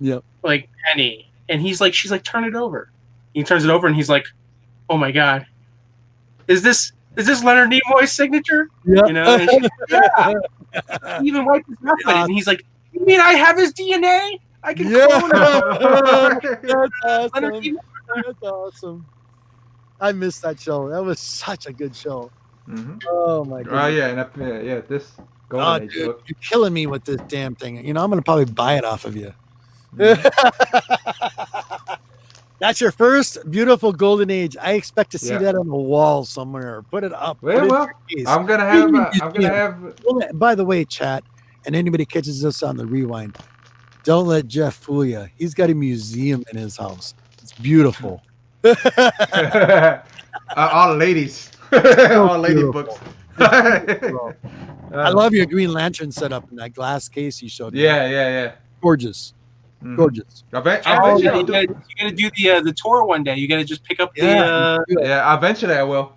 Yep. Like, Penny, and she's like, turn it over. He turns it over, and he's like, oh my god, is this Leonard Nimoy's signature? Yep. And she's like, yeah. He even wiped his mouth with it, and he's like, you mean I have his DNA? I can clone him. That's awesome. I missed that show. That was such a good show. Mm-hmm. Oh my god. Oh yeah, this Golden Age dude, book. you're killing me with this damn thing. I'm gonna probably buy it off of you. That's your first beautiful Golden Age. I expect to see that on the wall somewhere. Put it up. Well, I'm gonna have. By the way, chat, and anybody catches us on the rewind, don't let Jeff fool you. He's got a museum in his house. It's beautiful. All ladies, all lady books. I love your Green Lantern setup in that glass case you showed me. Yeah. Gorgeous. Gorgeous. You gotta do the tour one day. You gotta just pick up the. Yeah, eventually I will.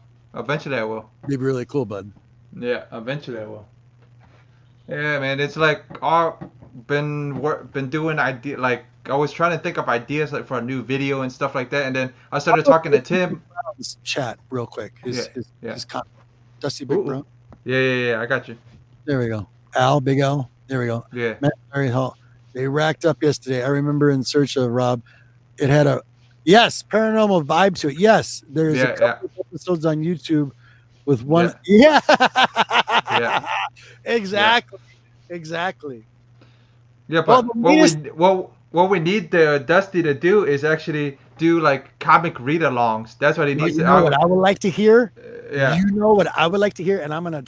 Be really cool, bud. Yeah, eventually I will. Yeah, man, it's like I've been doing like I was trying to think of ideas like for a new video and stuff like that, and then I started talking to Tim. Chat real quick. His Dusty Big Brown. Yeah, I got you. There we go. Big Al. There we go. Yeah. Matt Mary Hall. They racked up yesterday. I remember In Search Of, Rob. It had a paranormal vibe to it. Yes, there's a couple of episodes on YouTube with one. Yeah. Exactly. Yeah, but what we need Dusty to do is actually do like comic read-alongs. That's what he needs. You know what I would like to hear? Yeah. You know what I would like to hear, and I'm gonna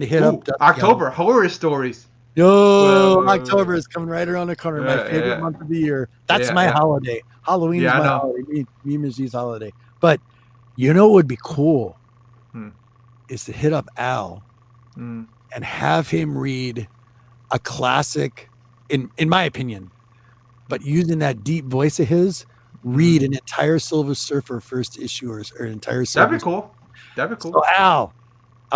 hit up Dusty October horror stories. October is coming right around the corner. My favorite month of the year. That's my holiday. Halloween is my holiday. New Year's Eve holiday. But you know what would be cool? Is to hit up Al and have him read a classic, in my opinion, but using that deep voice of his, read an entire Silver Surfer first issue or an entire Silver That'd be cool. So Al,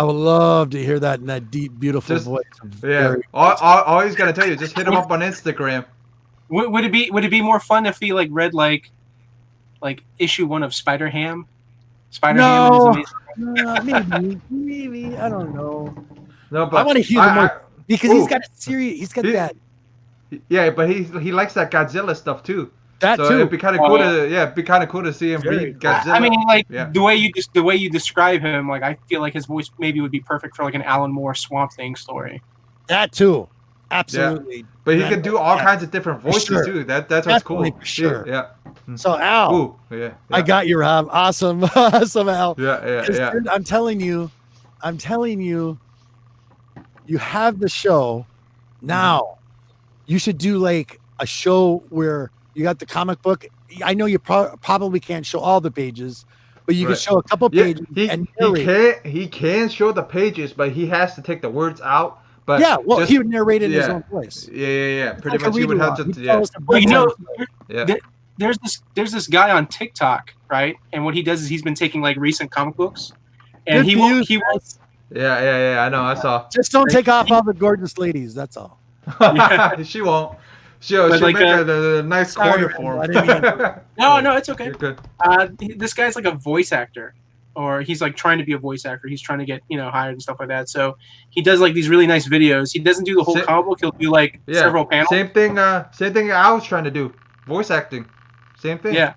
I would love to hear that in that deep, beautiful Just- voice. Yeah. All he's gotta tell you, just hit him up on Instagram. Would it be more fun if he like read like issue 1 of Spider-Ham? Spider-Ham No. is amazing. Maybe. I don't know. No, I but want to hear more because he's got a serious. He's got He- that. yeah, but he likes that Godzilla stuff too. That So too. it'd be kind of Oh, cool yeah. it'd be kind of cool to see him Very read cool. Godzilla. I mean, like Yeah. the way you describe him, like I feel like his voice maybe would be perfect for like an Alan Moore Swamp Thing story. That too. Absolutely. But he Yeah, could do all yeah. kinds of different voices sure. too. That's what's cool. Definitely, for sure. Yeah. So Al, Ooh, yeah. I got you, Rob. Awesome, awesome, Al. Yeah. 'Cause, dude, I'm telling you, you have the show now. You should do like a show where you got the comic book. I know you probably can't show all the pages, but you Right. can show a couple Yeah, pages and he narrate. he can show the pages, but he has to take the words out. But Yeah, well, just- he would narrate it in his yeah. own voice. Yeah. It's Pretty like a much he would read-along. have He'd to. tell Yeah. us a Well, you know, bedtime story. Yeah. there's this guy on TikTok, right? And what he does is he's been taking like recent comic books, and Good he for will you, he will guys. Yeah. I know. I saw. Just don't take off all the gorgeous ladies. That's all. She won't. She'll But make like, a nice sorry, corner for I him. didn't no, it's okay. You're good. This guy's like a voice actor, or he's like trying to be a voice actor. He's trying to get hired and stuff like that. So he does like these really nice videos. He doesn't do the whole Sa- comic book. He'll do like Yeah. several panels. Same thing I was trying to do. Voice acting. Same thing. Yeah.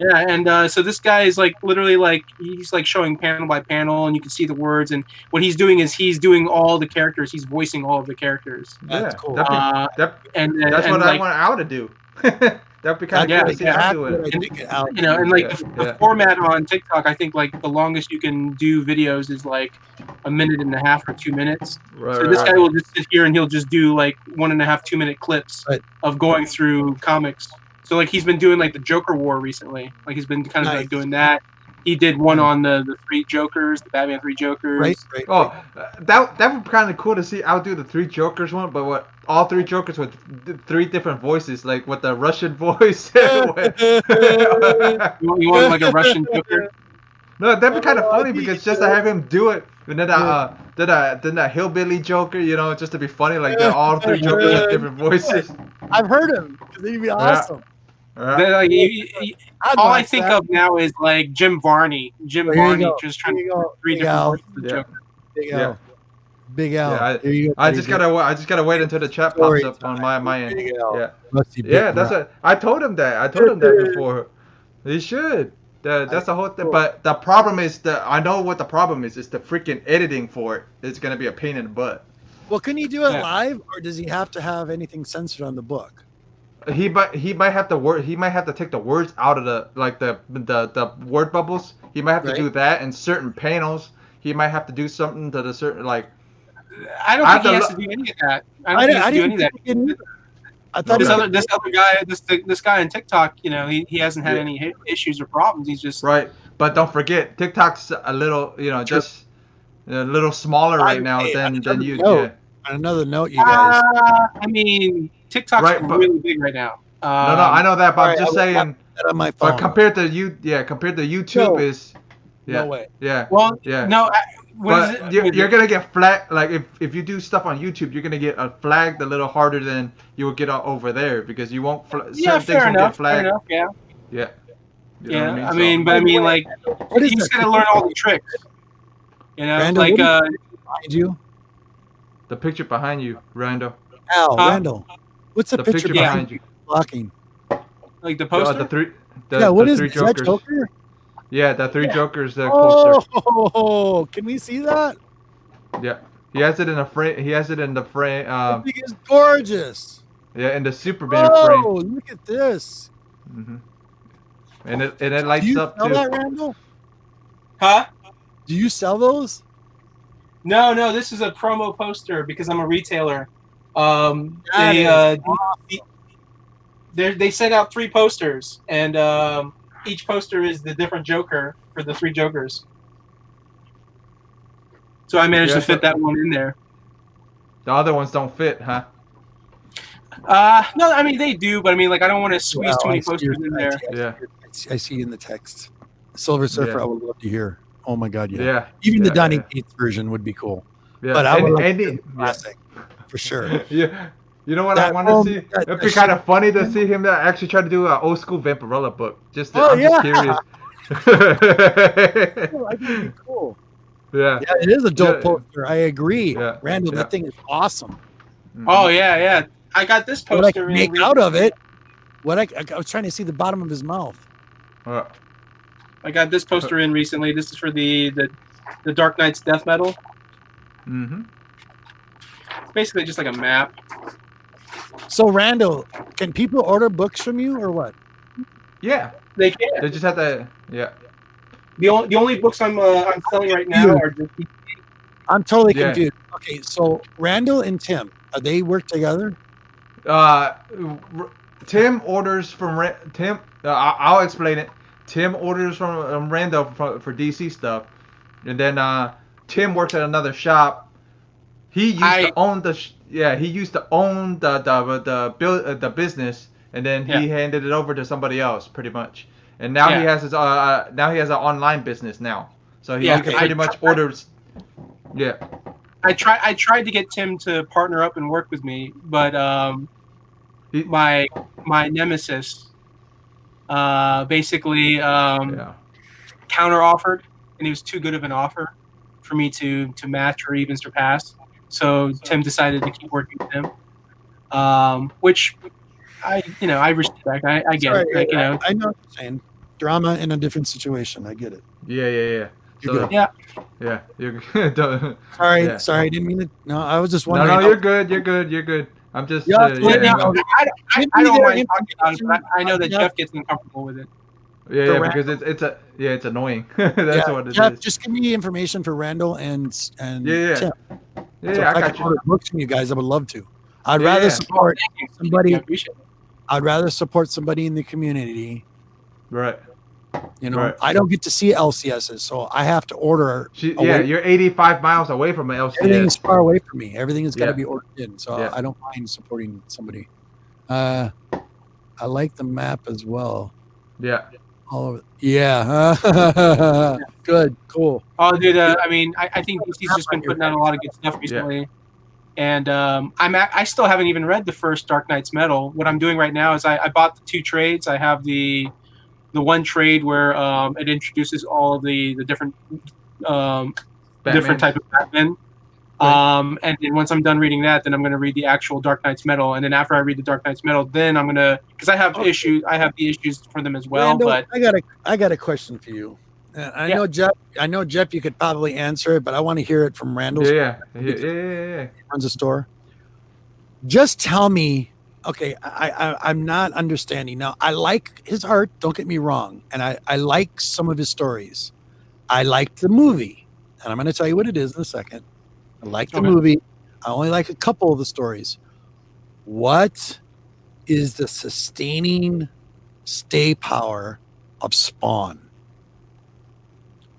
And so this guy is like literally like he's like showing panel by panel, and you can see the words. And what he's doing is he's doing all the characters. He's voicing all of the characters. That's cool. That'd be- Uh, And that's and what like, I want Al to do. That'd be kind of Yeah, cool to see yeah. Al do it. and like the Yeah. format on TikTok, I think like the longest you can do videos is like a minute and a half or 2 minutes. Right, So this right, guy will just sit here and he'll just do like 1.5, 2 minute clips Right. of going through comics. So like he's been doing like the Joker War recently. Like he's been kind of Nice. like doing that. He did one on the 3 Jokers, the Batman 3 Jokers. Right. Oh, that would be kind of cool to see Al do the 3 Jokers one, but what all 3 Jokers with 3 different voices, like with the Russian voice. You want like a Russian Joker? No, that'd be kind of funny because just to have him do it, and then that hillbilly Joker, just to be funny, like they're all 3 Jokers with different voices. I've heard him. He'd be awesome. They're like, I'd all I watch think that. of now is like Jim Varney. Jim There you Varney go. just trying There to you go. 3 Big different Al. voices of Yeah. Joker. Big Yeah. Al. Big Al. Yeah, There you go, I buddy. just gotta wait until the chat Story pops up on time. my end. Big Al. Yeah. Rusty Big Yeah, that's Al. it. I told him that before. He should. That's the whole thing. But the problem is I know what the problem is. It's the freaking editing for it. It's gonna be a pain in the butt. Well, can he do it Yeah. live, or does he have to have anything censored on the book? He might have to He might have to take the words out of the word bubbles. He might have to Right. do that in certain panels. He might have to do something to the certain like. I don't I think he have has to to do any of that. I don't think he has to do any of that. think he did either. I thought No, he no. did. This other guy, this guy on TikTok, he hasn't had Yeah. any issues or problems. He's just Right, but don't forget TikTok's a little, just a little smaller right now Hey, than another you. note. Yeah. On another note, you guys. I mean, TikTok's Right, but- really big right now. No, I know that, but I'm Alright, just I will saying. That on my phone. But compared to YouTube No. is. Yeah. No way. Yeah. Well, Yeah. no. What is But it? you're gonna get flagged. Like if you do stuff on YouTube, you're gonna get flagged a little harder than you will get over there because you won't. Yeah, Certain things fair won't get enough. Fair flagged. enough. Yeah. Yeah. You know Yeah. what I So- mean, but I mean, like, What is he's that? gonna learn all the tricks. Randall, Like, what Behind you, the picture behind you, Randall. Al. Huh? Randall. What's the, The picture picture behind behind you? you. Blocking. like the The poster. three. Yeah. What the is 3 is that Jokers. Joker? Yeah, the 3 Jokers. The poster. Oh, can we see that? Yeah. He has it in a frame. He has it in the frame. That thing is gorgeous. Yeah, in the Superman Oh, frame. look at this. Hmm. And it Do lights you up sell too. that, Randall? Huh? Do you sell those? No. This is a promo poster because I'm a retailer. That They sent out 3 posters, and each poster is the different Joker for the 3 Jokers. So I managed Yeah, to fit so- that one in there. The other ones don't fit, huh? No, I mean they do, but I mean like I don't want to squeeze Wow, too many I see your- posters in there. Yeah. I see in the text. Silver Surfer, Yeah. I would love to hear. Oh my god, yeah. Yeah. Even the yeah, Donny yeah. Cates version would be cool. Yeah. But I would like and the classic for sure. yeah. You know what I want to see? It'd be kind of funny to see him actually try to do an old school Vampirella book. I'm just curious. Oh, I think it'd be cool. Yeah. Yeah, it is a dope Yeah. poster. I agree. Yeah. Randall, Yeah. that thing is awesome. Oh yeah. I got this What I poster. can make out of it. I was trying to see the bottom of his mouth. I got this poster in recently. This is for the Dark Knight's death metal. Mm-hmm. It's basically just like a map. So Randall, can people order books from you or what? Yeah. They can. They just have to. Yeah. The only books I'm selling right now are just I'm totally Yeah. confused. Okay, so Randall and Tim, are they work together? Tim orders from Tim. I'll explain it. Tim orders from Randall for DC stuff, and then Tim works at another shop. He used to own he used to own the business, and then he handed it over to somebody else, pretty much. And now he has his now he has an online business now, so he can pretty much orders. Yeah. I tried to get Tim to partner up and work with me, but my nemesis basically counter offered, and he was too good of an offer for me to match or even surpass. So Tim decided to keep working with him, which I respect. I get it. Like, I know what you're saying. Drama in a different situation. I get it. Yeah. You're good. Yeah. You're good. Sorry, I didn't mean it. No, I was just wondering. No, you're good. You're good. I'm just. I don't mind talking about it, but I know that Jeff gets uncomfortable with it. Yeah, because it's annoying. That's what it Jeff, is. just give me information for Randall and Tim. Yeah, So I got can order you. books from you guys, I would love to. I'd rather support somebody. I'd rather support somebody in the community. Right. Right. I don't get to see LCSs, so I have to order. You're 85 miles away from an LCS. Everything is far away from me. Everything has got to be ordered in, so I don't mind supporting somebody. I like the map as well. Yeah. All over. Yeah. Good. Cool. Oh, dude. I think DC's just been putting out a lot of good stuff recently. And I still haven't even read the first Dark Knight's Metal. What I'm doing right now is I bought the 2 trades. I have the one trade where it introduces all of the different different type of Batman. And then once I'm done reading that, then I'm going to read the actual Dark Knight's Metal. And then after I read the Dark Knight's Metal, then I'm going to, because I have issues. I have the issues for them as well. Randall, but I got a question for you. I know Jeff. You could probably answer it, but I want to hear it from Randall. Yeah. He runs a store. Just tell me. Okay, I'm not understanding now. I like his art. Don't get me wrong, and I like some of his stories. I liked the movie, and I'm going to tell you what it is in a second. I like the movie. I only like a couple of the stories. What is the sustaining stay power of Spawn?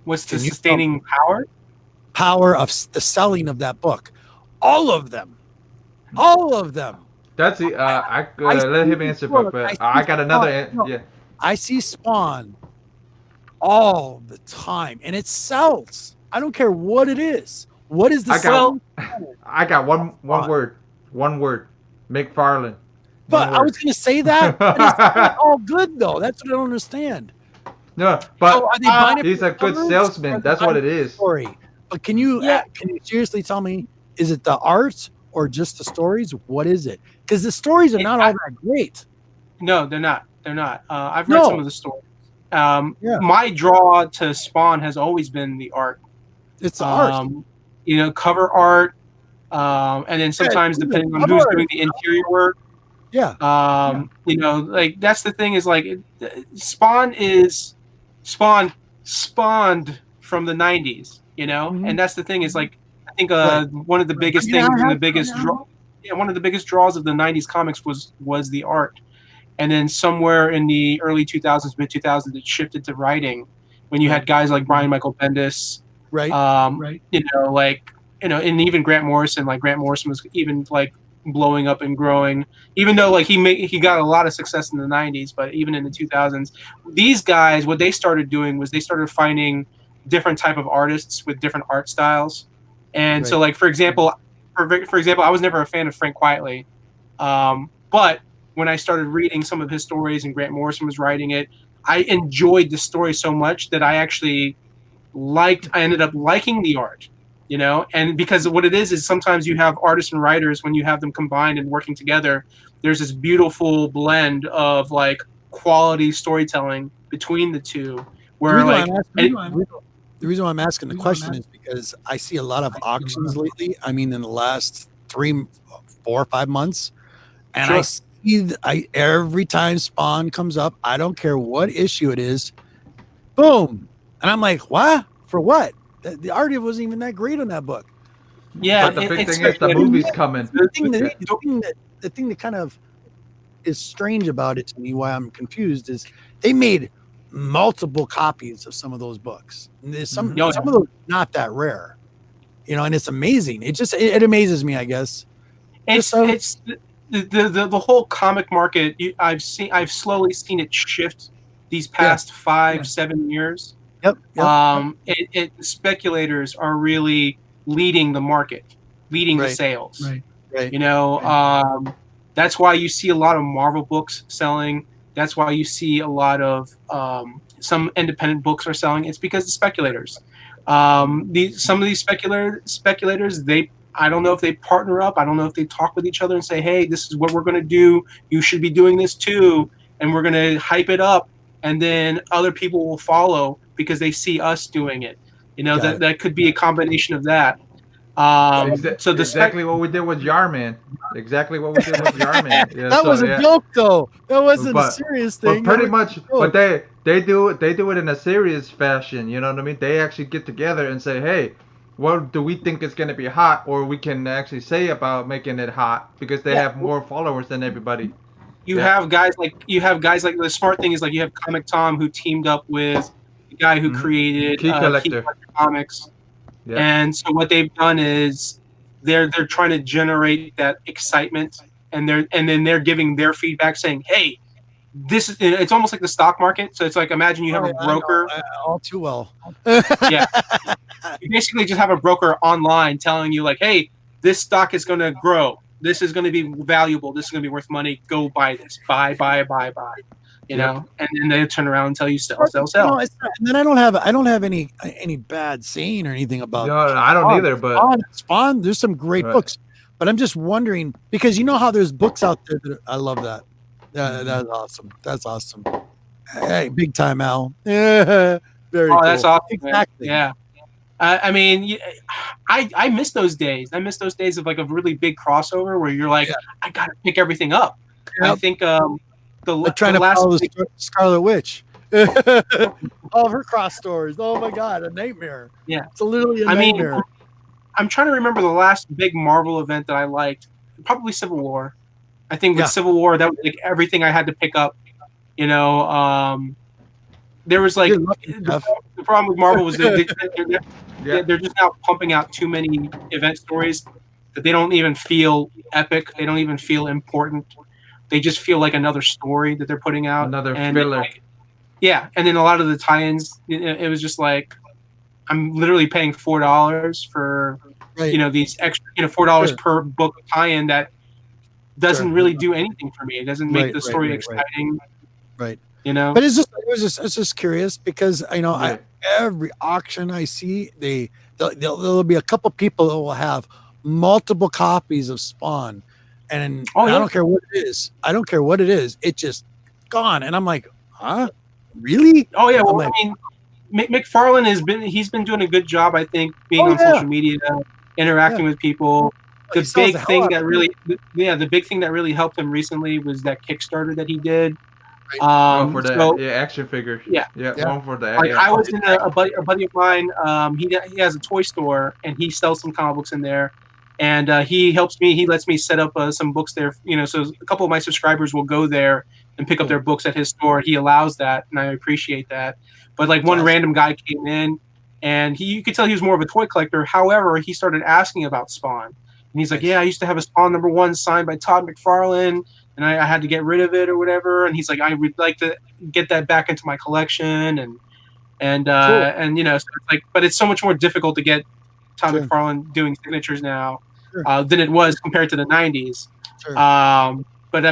What's the sustaining power? Power of the selling of that book. All of them. All of them. That's the. I let him answer, but I got another. I see Spawn all the time, and it sells. I don't care what it is. What is the sell? I got one word. One word. McFarlane. But I was going to say that. But it's not all good though. That's what I don't understand. No, but he's a good salesman. That's what it is. Story. But can you seriously tell me? Is it the art or just the stories? What is it? Because the stories are not all that great. No, they're not. They're not. I've read some of the stories. My draw to Spawn has always been the art. It's the art. Cover art, and then sometimes depending on who's doing the interior work. Yeah. Like that's the thing is like Spawn spawned from the 90s, and that's the thing is like I think one of the biggest things and the biggest draw. Yeah, one of the biggest draws of the 90s comics was the art. And then somewhere in the early 2000s, mid 2000s, it shifted to writing when you had guys like Brian Michael Bendis. Right. And even Grant Morrison, was even like blowing up and growing, even though like he got a lot of success in the 90s, but even in the 2000s, these guys, what they started doing was they started finding different type of artists with different art styles. And so, Right. like for example, I was never a fan of Frank Quitely, but when I started reading some of his stories and Grant Morrison was writing it, I enjoyed the story so much that I ended up liking the art, you know. And because what it is sometimes you have artists and writers, when you have them combined and working together, there's this beautiful blend of like quality storytelling between the two, where like The reason why I'm asking the question is because I see a lot of auctions lately. I mean, in the last 3, 4, 5 months, and Sure. I every time Spawn comes up, I don't care what issue it is, boom, and I'm like, what? For what? The art wasn't even that great on that book. Yeah, But the big it's thing is the speculative. movie's coming. The thing that kind of is strange about it to me, why I'm confused, is they made multiple copies of some of those books. And there's some Yeah. of those not that rare, you know, and it's amazing. It amazes me, I guess. It's the whole comic market. I've slowly seen it shift these past 5-7 years. Yep. The speculators are really leading the market, leading the Right. sales. Right. You know, that's why you see a lot of Marvel books selling. That's why you see a lot of some independent books are selling. It's because the speculators. Some of these speculators, I don't know if they partner up. I don't know if they talk with each other and say, "Hey, this is what we're going to do. You should be doing this too," and we're going to hype it up, and then other people will follow because they see us doing it. You know, that could be a combination of that. So Exactly what we did with Yarman. Exactly what we did with Yarman. Yeah, That was a joke, though. That wasn't a serious thing. But pretty much, but they do it in a serious fashion. You know what I mean? They actually get together and say, "Hey, what do we think is going to be hot?" Or we can actually say about making it hot because they have more followers than everybody. You have guys like the smart thing is like you have Comic Tom who teamed up with the guy who created Key Collector Comics. Yeah. And so what they've done is they're trying to generate that excitement, and then they're giving their feedback saying, "Hey, it's almost like the stock market." So it's like, imagine you have a broker. All too well. Yeah. You basically just have a broker online telling you like, "Hey, this stock is going to grow. This is going to be valuable. This is going to be worth money. Go buy this. Buy. You know, and then they turn around and tell you sell. And then I don't have any bad saying or anything about. No, I don't either. But Spawn, there's some great books, but I'm just wondering because you know how there's books out there that I love that. That's awesome. That's awesome. Hey, big time, Al. Yeah, very. Cool. That's awesome. Exactly. Man. Yeah. I mean, I miss those days. I miss those days of like a really big crossover where you're like, I gotta pick everything up. Yep. I think trying to follow the Scarlet Witch. All of her cross stories. Oh my god, a nightmare. Yeah, it's literally a nightmare. Mean, I'm trying to remember the last big Marvel event that I liked. Probably Civil War. I think with Civil War, that was like everything I had to pick up. You know, there was like the problem with Marvel was they're just now pumping out too many event stories that they don't even feel epic. They don't even feel important. They just feel like another story that they're putting out. Another filler. And then a lot of the tie-ins, it was just like, I'm literally paying $4 for, these extra, $4 per book tie-in that doesn't really do anything for me. It doesn't make the story exciting. Right. You know? But it's just curious because, every auction I see, there'll be a couple people that will have multiple copies of Spawn. And I don't care what it is. It's just gone. And I'm like, huh? Really? Oh yeah. Well, I mean, McFarlane he's been doing a good job, I think, being on social media, interacting with people. The big thing that really helped him recently was that Kickstarter that he did. For the action figure. One for the. Like I was in a buddy of mine. He has a toy store and he sells some comic books in there. And he helps me. He lets me set up some books there. So a couple of my subscribers will go there and pick up their books at his store. He allows that, and I appreciate that. But like one random guy came in, and you could tell he was more of a toy collector. However, he started asking about Spawn, and he's like, "Yeah, I used to have a Spawn #1 signed by Todd McFarlane, and I had to get rid of it or whatever." And he's like, "I would like to get that back into my collection." And and Cool. and so it's like, but it's so much more difficult to get Todd Sure. McFarlane doing signatures now Sure. than it was compared to the '90s. Sure. But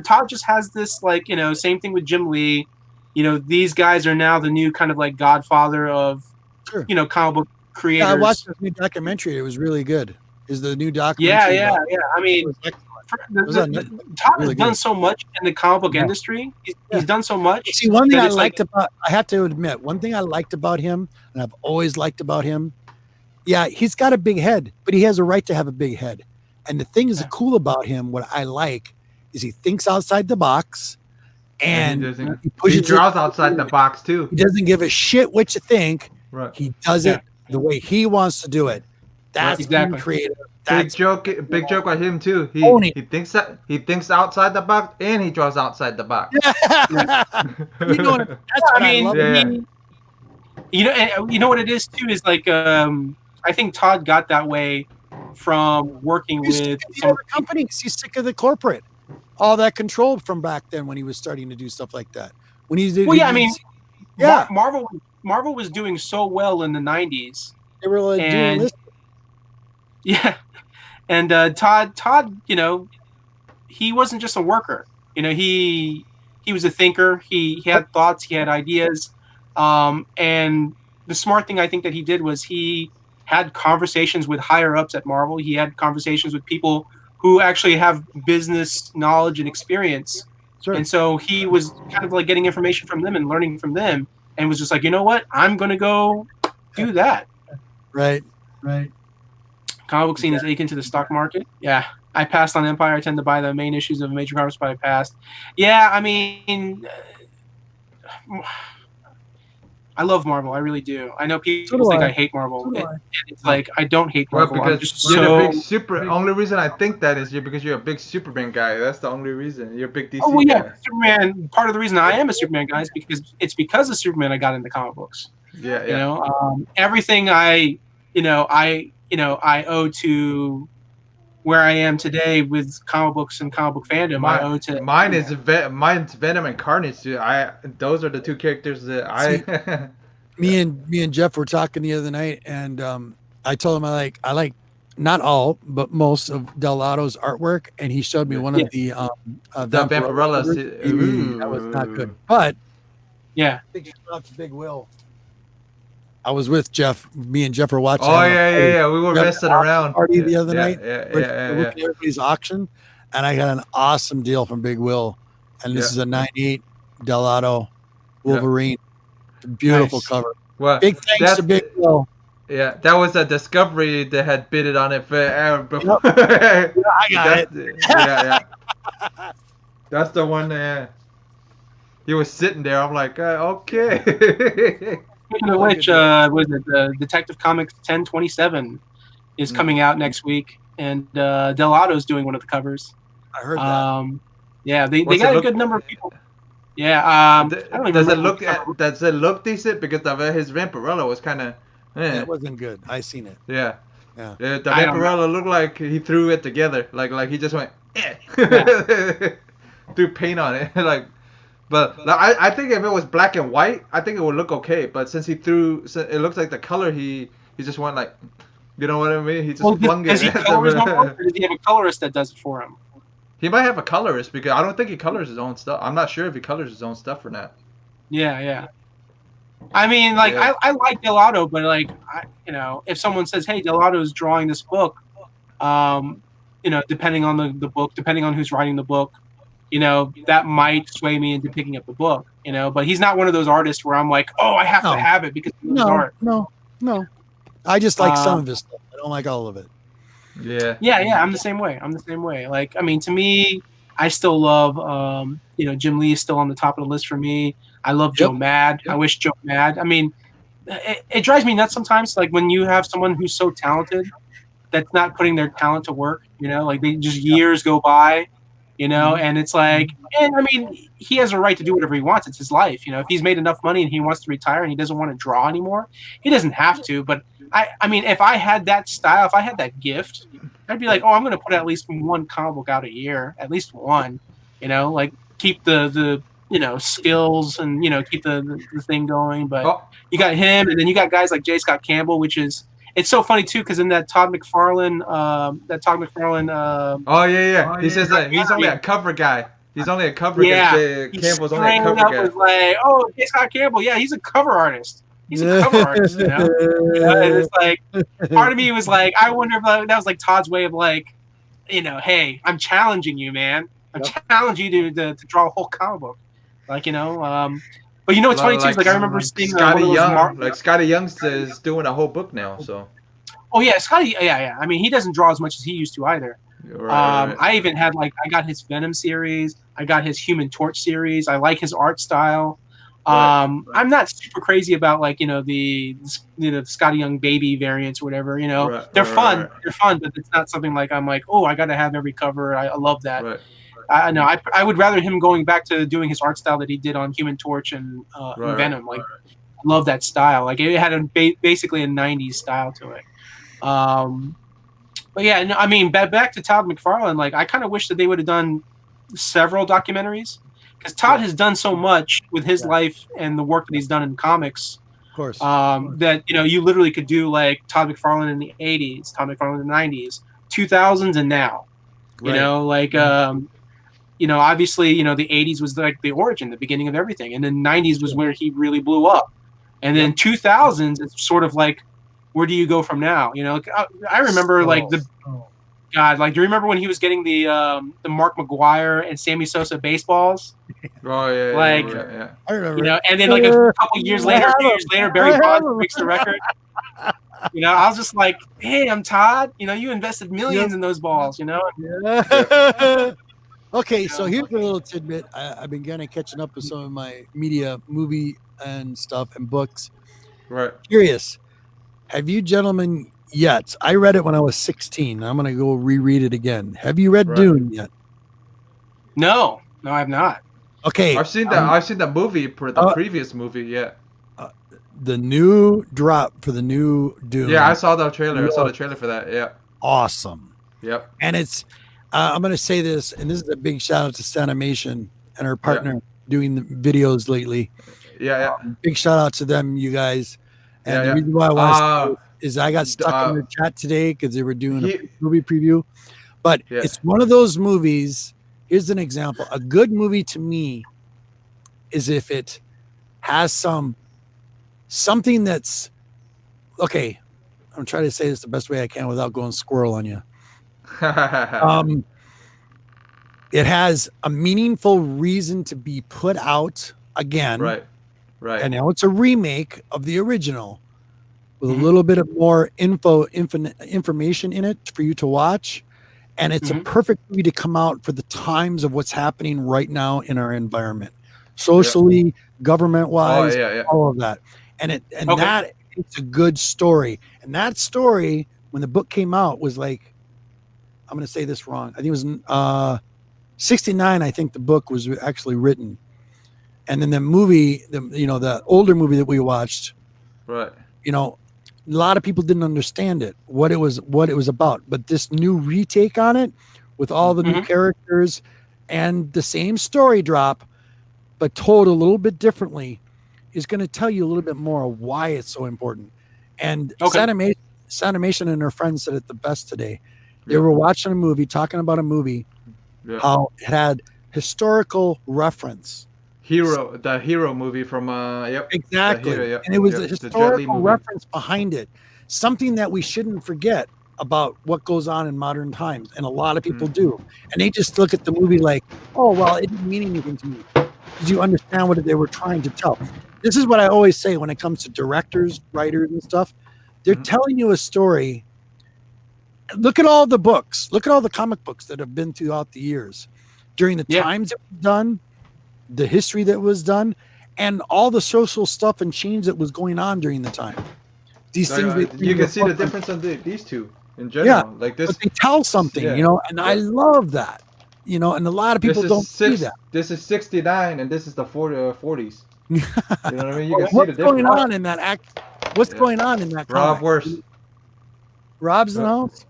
Todd just has this, like, same thing with Jim Lee. These guys are now the new kind of like godfather of Sure. comic book creators. Yeah, I watched this new documentary. It was really good. Is the new documentary? Yeah. I mean, Todd Really has done good. so much in the comic book Yeah. industry. Yeah. He's done so much. See, one thing that I it's like- liked about, I have to admit, one thing I liked about him, and I've always liked about him, yeah, he's got a big head, but he has a right to have a big head. And the thing is Yeah. cool about him, what I like, is he thinks outside the box, and he pushes it. draws outside the box too. He doesn't give a shit what you think. Right. He does it the way he wants to do it. That's Exactly. being creative. Big That's joke by him too. Owning. He thinks outside the box and he draws outside the box. You know what? That's what I love. Yeah. you know what it is too is like I think Todd got that way from working He's with sick of the other companies. He's sick of the corporate, all that control from back then when he was starting to do stuff like that. When he's Well, yeah, I mean, yeah, Marvel was doing so well in the '90s. they were like doing and- this. Yeah, and Todd, he wasn't just a worker. He was a thinker. He had thoughts. He had ideas. And the smart thing I think that he did was he had conversations with higher ups at Marvel. He had conversations with people who actually have business knowledge and experience. Sure. And so he was kind of like getting information from them and learning from them, and was just like, you know what, I'm going to go do that. Right. Comic book scene is akin to the stock market. Yeah. I passed on Empire. I tend to buy the main issues of major comics, but I passed. Yeah, I mean, I love Marvel. I really do. I know people So do think I. I hate Marvel. So do I. It's like, I don't hate Well, Marvel. I'm because just you're so... the big super. Only reason I think that is because you're a big Superman guy. That's the only reason. You're a big DC Oh, well, yeah, guy. Superman. Part of the reason I am a Superman guy is because of Superman I got into comic books. Yeah. Everything I owe to where I am today with comic books and comic book fandom. I owe to Mine's Venom and Carnage. Too. Those are the two characters that I. Me and Jeff were talking the other night, and I told him I like not all but most of Delato's artwork, and he showed me one of the Vampirella. That was not good, but yeah. big shout out to Big Will. I was with Jeff. Me and Jeff were watching. Oh yeah. We were We had messing an auction around. party the other night. Yeah. We're looking at everybody's auction, and I got an awesome deal from Big Will, and this is a '98 Delato Wolverine. Beautiful Nice. cover. Well, Big thanks to Big Will. Yeah, that was a Discovery that had bidded on it for before. I got it. Yeah. That's the one. He was sitting there. I'm like, okay. Speaking of which, was it Detective Comics 1027 is coming out next week, and Delato's doing one of the covers. I heard that. Yeah, they What's got it a look- good number of people. Yeah, I don't even Does it remember does it look decent? Because his Vampirella was kind of. It wasn't good. I seen it. Yeah. Yeah. The I don't Vampirella looked like he threw it together, like he just went, threw paint on it, But I think if it was black and white, I think it would look okay. But since it looks like the color he just went like, you know what I mean? He just flung does it. he color his own work, or does he have a colorist that does it for him? He might have a colorist because I don't think he colors his own stuff. I'm not sure if he colors his own stuff or not. Yeah. I mean, like, Yeah. I like Delato, but like, if someone says, "Hey, Delato's drawing this book," depending on the book, depending on who's writing the book, that might sway me into picking up the book. But he's not one of those artists where I'm like, "Oh, I have to have it because of his art." No. I just like some of his stuff. I don't like all of it. Yeah. Yeah. I'm the same way. Like, I mean, to me, I still love, Jim Lee is still on the top of the list for me. I love Joe Mad. I wish Joe Mad. I mean, it drives me nuts sometimes. Like when you have someone who's so talented that's not putting their talent to work, like they just years go by, and it's like, and I mean, he has a right to do whatever he wants. It's his life. If he's made enough money and he wants to retire and he doesn't want to draw anymore, he doesn't have to. But I mean, if I had that style, if I had that gift, I'd be like, oh, I'm going to put at least one comic book out a year, at least one, like keep the skills and keep the thing going. But Oh, you got him, and then you got guys like J. Scott Campbell, which is it's so funny too because in that Todd McFarlane. oh yeah. He says that he's only a cover guy. He's only a cover. Yeah, Campbell's only a cover up guy. was like, oh, J. Scott Campbell, yeah, he's a cover artist. He's a cover artist, And it's like, part of me was like, I wonder if that was like Todd's way of like, hey, I'm challenging you, man. I'm challenging you to draw a whole comic book, but what's funny too is like I remember seeing Scotty Young, Scotty Young is doing a whole book now, so. Oh yeah, Scotty, yeah. I mean, he doesn't draw as much as he used to either. Right. I even had I got his Venom series, I got his Human Torch series. I like his art style. I'm not super crazy about the Scotty Young baby variants or whatever. They're fun. They're fun, but it's not something like I'm like, oh, I got to have every cover. I love that. Right. I would rather him going back to doing his art style that he did on Human Torch and Venom. I love that style. Like it had basically a '90s style to it. But yeah, no, I mean, back to Todd McFarlane. I kind of wish that they would have done several documentaries because Todd has done so much with his life and the work that he's done in comics. Of course. That you literally could do like Todd McFarlane in the '80s, Todd McFarlane in the '90s, 2000s, and now. Obviously, the '80s was like the origin, the beginning of everything, and then '90s was where he really blew up, and then 2000s it's sort of like, where do you go from now? I remember do you remember when he was getting the Mark McGuire and Sammy Sosa baseballs? Oh yeah. I remember. And then a couple years later, Barry Bonds breaks the record. I was just like, hey, I'm Todd. You invested millions in those balls. Yeah. Okay, so here's a little tidbit. I've been kind of catching up with some of my media, movie and stuff and books. Right. Curious. Have you gentlemen yet? I read it when I was 16. I'm going to go reread it again. Have you read Dune yet? No, I have not. Okay. I've seen that. I've seen the movie, the previous movie. Yeah. The new drop for the new Dune. Yeah, I saw the trailer. I saw the trailer for that. Yeah. Awesome. Yep. And it's, I'm going to say this, and this is a big shout out to Sanimation and our partner doing the videos lately. Yeah. Big shout out to them, you guys. And the reason why I want to is I got stuck in the chat today because they were doing a movie preview. But it's one of those movies. Here's an example. A good movie to me is if it has something that's okay. I'm trying to say this the best way I can without going squirrel on you. It has a meaningful reason to be put out again. Right. And now it's a remake of the original with a little bit of more information in it for you to watch. And it's a perfect movie to come out for the times of what's happening right now in our environment, socially, government-wise, all of that. And that it's a good story. And that story, when the book came out, was like, I'm going to say this wrong. I think it was 69. I think the book was actually written. And then the movie, the older movie that we watched, right? A lot of people didn't understand it, what it was about. But this new retake on it, with all the new characters and the same story drop, but told a little bit differently, is going to tell you a little bit more of why it's so important. And Sanimation and her friends said it the best today. They were watching a movie, talking about a movie, how it had historical reference. The Hero movie from exactly, Hero, and it was a historical reference behind it, something that we shouldn't forget about what goes on in modern times, and a lot of people do, and they just look at the movie like, oh well, it didn't mean anything to me. Did you understand what they were trying to tell? This is what I always say when it comes to directors, writers, and stuff. They're telling you a story. Look at all the books. Look at all the comic books that have been throughout the years, during the times it was done, the history that was done, and all the social stuff and change that was going on during the time. These things you can see the difference in these two in general. Like this, but they tell something, and I love that, and a lot of people don't see that. This is 69, and this is the 40s. You know what I mean? You can see the difference. What's going on in that act? What's going on in that? Rob Worst. Rob's in the house.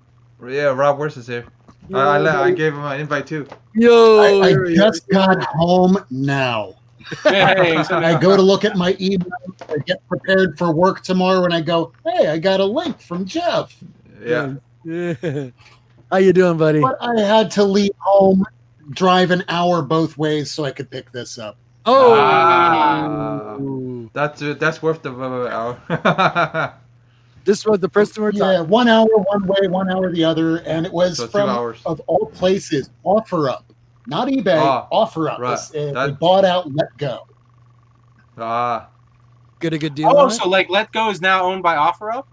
Yeah, Rob Worst is here. I gave him an invite too. Yo, I just got home now. Hey, I go to look at my email, I get prepared for work tomorrow, and I go, hey, I got a link from Jeff. Yeah. Yeah. How you doing, buddy? But I had to leave home, drive an hour both ways so I could pick this up. Oh, Ah. That's worth the hour. this was the person we're Yeah, talking. 1 hour one way, 1 hour the other, and it was So 2 from, hours. of all places, OfferUp. Not eBay, Ah, OfferUp. right. They That- bought out Let Go. Ah. Get a good deal. Oh, on it? so like Let Go is now owned by OfferUp?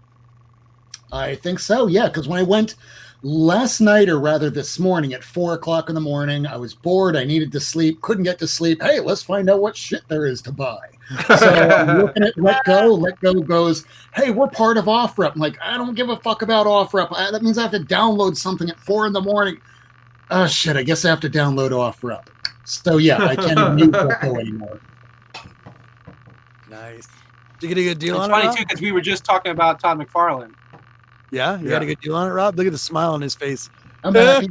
I think so, yeah, because when I went last night, or rather this morning at 4 o'clock in the morning, I was bored, I needed to sleep, couldn't get to sleep. Hey, let's find out what shit there is to buy. So I'm looking at Let Go. Let Go goes, hey, we're part of OfferUp. I'm like, I don't give a fuck about OfferUp. That means I have to download something at 4 in the morning. Oh, shit, I guess I have to download OfferUp. So, yeah, I can't even use Let Go anymore. Nice. Did you get a good deal It's on funny it, Rob? too because we were just talking about Todd McFarlane. Yeah, you Yeah. got a good deal on it, Rob. Look at the smile on his face. I'm happy.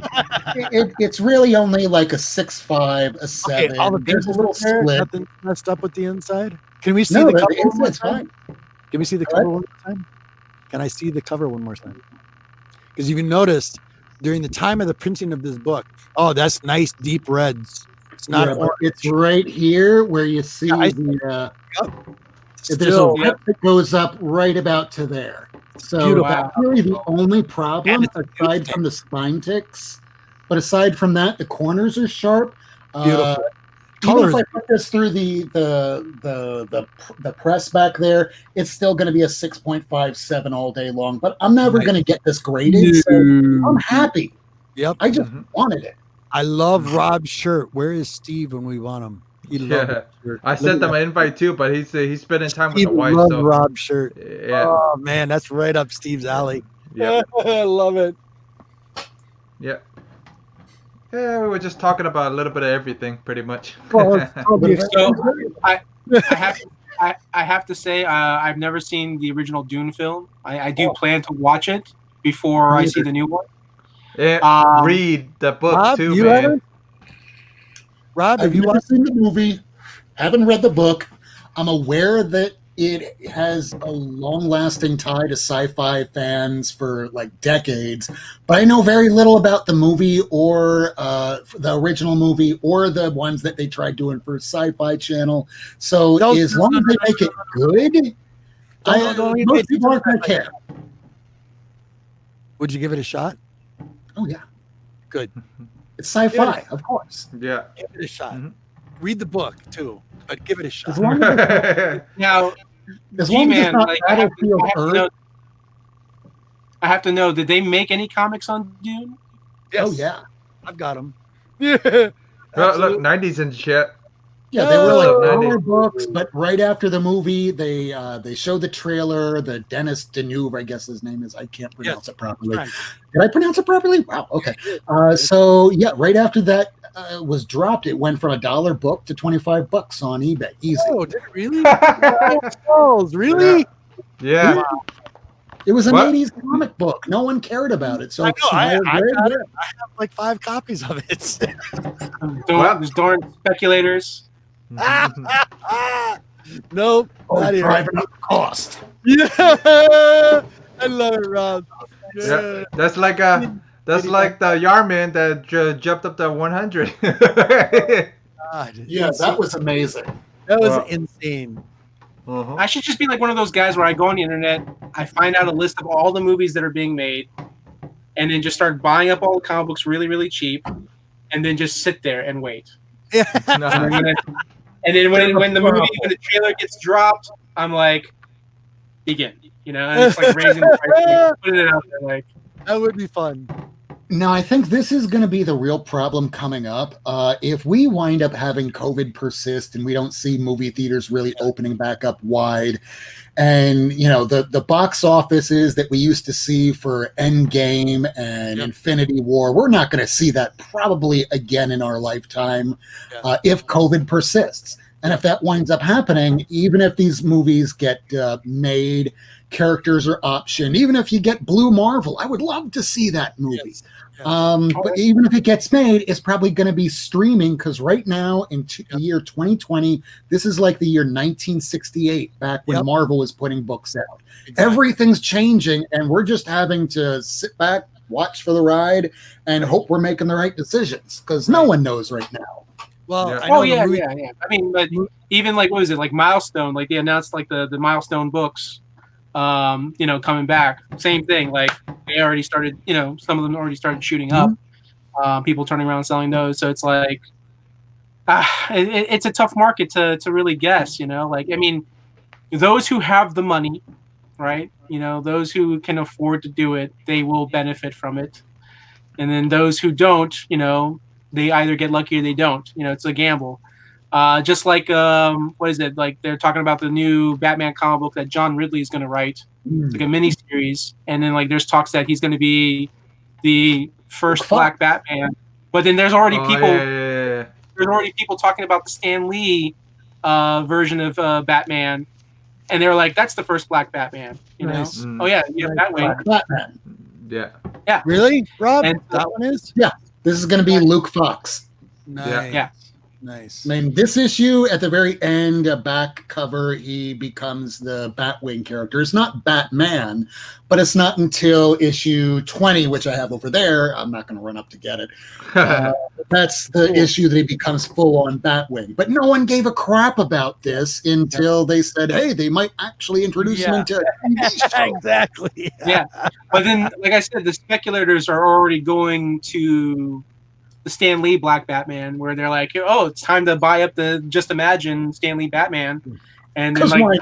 It's really only like a 6.5, a 7. Okay, all the There's a pieces little in there, split. nothing messed up with the inside. Can we see No, the the cover one more inside's time? fine. Can we see the What? cover one more time? Can I see the cover one more time? Because you noticed during the time of the printing of this book, oh, that's nice deep reds. It's not Yeah, but orange. it's right here where you see Yeah, I- the. There's Still, a rip that goes up right about to there. So Beautiful. that's really the only And problem it's a aside beautiful- from the spine ticks. But aside from that, the corners are sharp. Beautiful. Even Colors. if I put this through the press back there, it's still going to be a 6.57 all day long. But I'm never Right. going to get this graded, so I'm happy. Yep. I just Mhm. wanted it. I love Rob's shirt. Where is Steve when we want him? He loves Yeah. that shirt. I Look sent at them that. an invite too, but he's spending time with Steve the wife. loves So Rob's shirt. yeah. Oh man, that's right up Steve's alley. Yeah. I love it. Yeah. Yeah, we were just talking about a little bit of everything, pretty much. Well, it's totally So I have I have to say I've never seen the original Dune film. I do plan to watch it before I see the new one. Yeah, Um, read the book Rob, too, you man. haven't? Rob, have I've you never watched? seen the movie, haven't read the book. I'm aware that it has a long-lasting tie to sci-fi fans for like decades, but I know very little about the movie or the original movie or the ones that they tried doing for Sci-Fi Channel. So Don't- as long as they make it good, Don't even most pay people aren't going to attention care. Would you give it a shot? Oh yeah, Good. it's sci-fi, of course. Yeah. Give it a shot. Mhm. Read the book too, but give it a shot. As long as it's, now, as long as it's G-Man, not like, I have to- Battlefield I have to Earth. know- I have to know, did they make any comics on Dune? Oh yeah. I've got them. Yeah, Well, absolutely. look, 90s and shit. Yeah, they were like Oh, hour 90. books, but right after the movie, they showed the trailer. The Dennis Deneuve, I guess his name is. I can't pronounce it properly. Right. Did I pronounce it properly? Wow. Okay. So yeah, right after that was dropped, it went from $1 book to $25 on eBay. Easy. Oh, did it really? Oh, really? Yeah. It was an What? 80s comic book. No one cared about it. So I it's know, I very got good. I have like 5 copies of it. There's darn speculators. Nope. Oh, not here. driving up the cost. Yeah, I love it, Rob. Yeah. That's like the Yarman that jumped up to 100. God, Yeah, that was amazing. that was Wow. insane. Uh-huh. I should just be like one of those guys where I go on the internet, I find out a list of all the movies that are being made, and then just start buying up all the comic books really, really cheap, and then just sit there and wait. And then when the trailer gets dropped, I'm like, begin. You know, and it's like raising the price, putting it out there like. That would be fun. Now, I think this is going to be the real problem coming up. If we wind up having COVID persist and we don't see movie theaters really opening back up wide, and you know the box offices that we used to see for Endgame and Infinity War, we're not going to see that probably again in our lifetime if COVID persists. And if that winds up happening, even if these movies get made, characters are optioned. Even if you get Blue Marvel, I would love to see that movie. Yes. But even if it gets made, it's probably going to be streaming because right now in the year 2020, this is like the year 1968, back when Marvel was putting books out. Exactly. Everything's changing, and we're just having to sit back, watch for the ride, and hope we're making the right decisions because no one knows right now. Well, yeah. I mean, but even like, what was it, like Milestone? Like they announced like the Milestone books, coming back. Same thing. Like they already started, some of them already started shooting up. People turning around and selling those. So it's like, it's a tough market to really guess. Like, I mean, those who have the money, right? Those who can afford to do it, they will benefit from it. And then those who don't, they either get lucky or they don't. It's a gamble. Just like, what is it? Like they're talking about the new Batman comic book that John Ridley is going to write. It's like a miniseries. And then like there's talks that he's going to be the first Black Batman. But then there's already there's already people talking about the Stan Lee version of Batman. And they were like, that's the first Black Batman. Nice. Oh yeah, Batman. Batman. Yeah. Really, Rob? And that one is? Yeah. This is going to be Luke Fox. Nice. Yeah. Nice. I mean, this issue at the very end, back cover, he becomes the Batwing character. It's not Batman, but it's not until issue 20, which I have over there. I'm not going to run up to get it. That's the issue that he becomes full-on Batwing. But no one gave a crap about this until they said, hey, they might actually introduce him into a TV show. Exactly. Yeah. But then, like I said, the speculators are already going to the Stan Lee Black Batman, where they're like, oh, it's time to buy up the Just Imagine Stan Lee Batman. And then like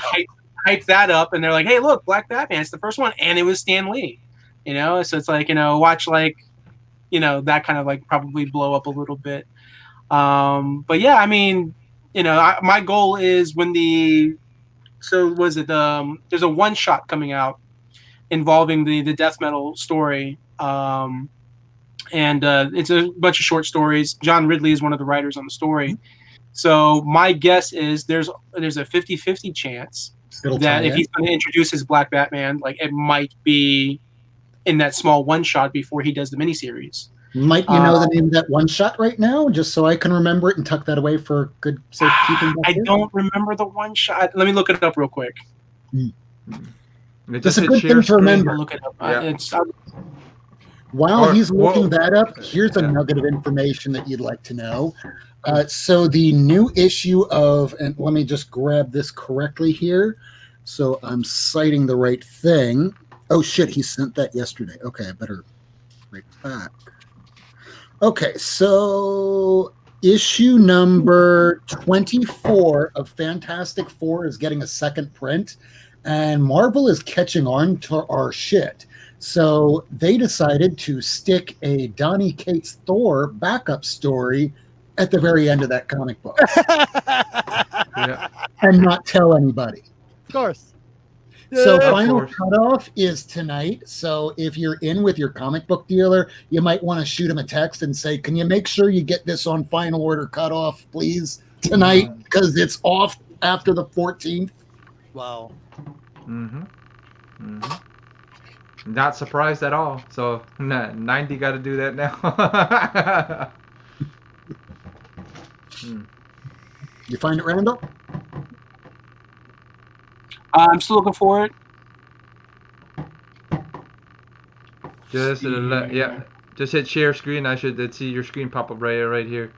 hype that up, and they're like, hey, look, Black Batman, it's the first one, and it was Stan Lee. So it's like, watch like, that kind of like probably blow up a little bit. But yeah, I mean, my goal is when there's a one shot coming out involving the death metal story. And it's a bunch of short stories. John Ridley is one of the writers on the story. So my guess is there's a 50-50 chance that if he's going to introduce his Black Batman, like it might be in that small one shot before he does the miniseries. Might you know the name of that one shot right now, just so I can remember it and tuck that away for good safekeeping? I don't remember the one shot. Let me look it up real quick. That's a good thing to remember. I'll look it up. Yeah. While he's looking that up, here's a nugget of information that you'd like to know. So the new issue of, and let me just grab this correctly here, so I'm citing the right thing. Oh shit, he sent that yesterday. Okay, I better write back. Okay, so issue number 24 of Fantastic Four is getting a second print, and Marvel is catching on to our shit. So they decided to stick a Donny Cates Thor backup story at the very end of that comic book. And not tell anybody. Of course. So final cutoff is tonight. So if you're in with your comic book dealer, you might want to shoot him a text and say, can you make sure you get this on final order cutoff, please, tonight? Because it's off after the 14th. Wow. Not surprised at all. So 90 got to do that now. You find it, Randall? I'm still looking for it. Just hit share screen. I should see your screen pop up right here.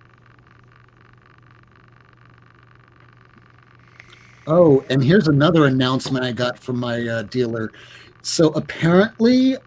Oh, and here's another announcement I got from my dealer. So apparently,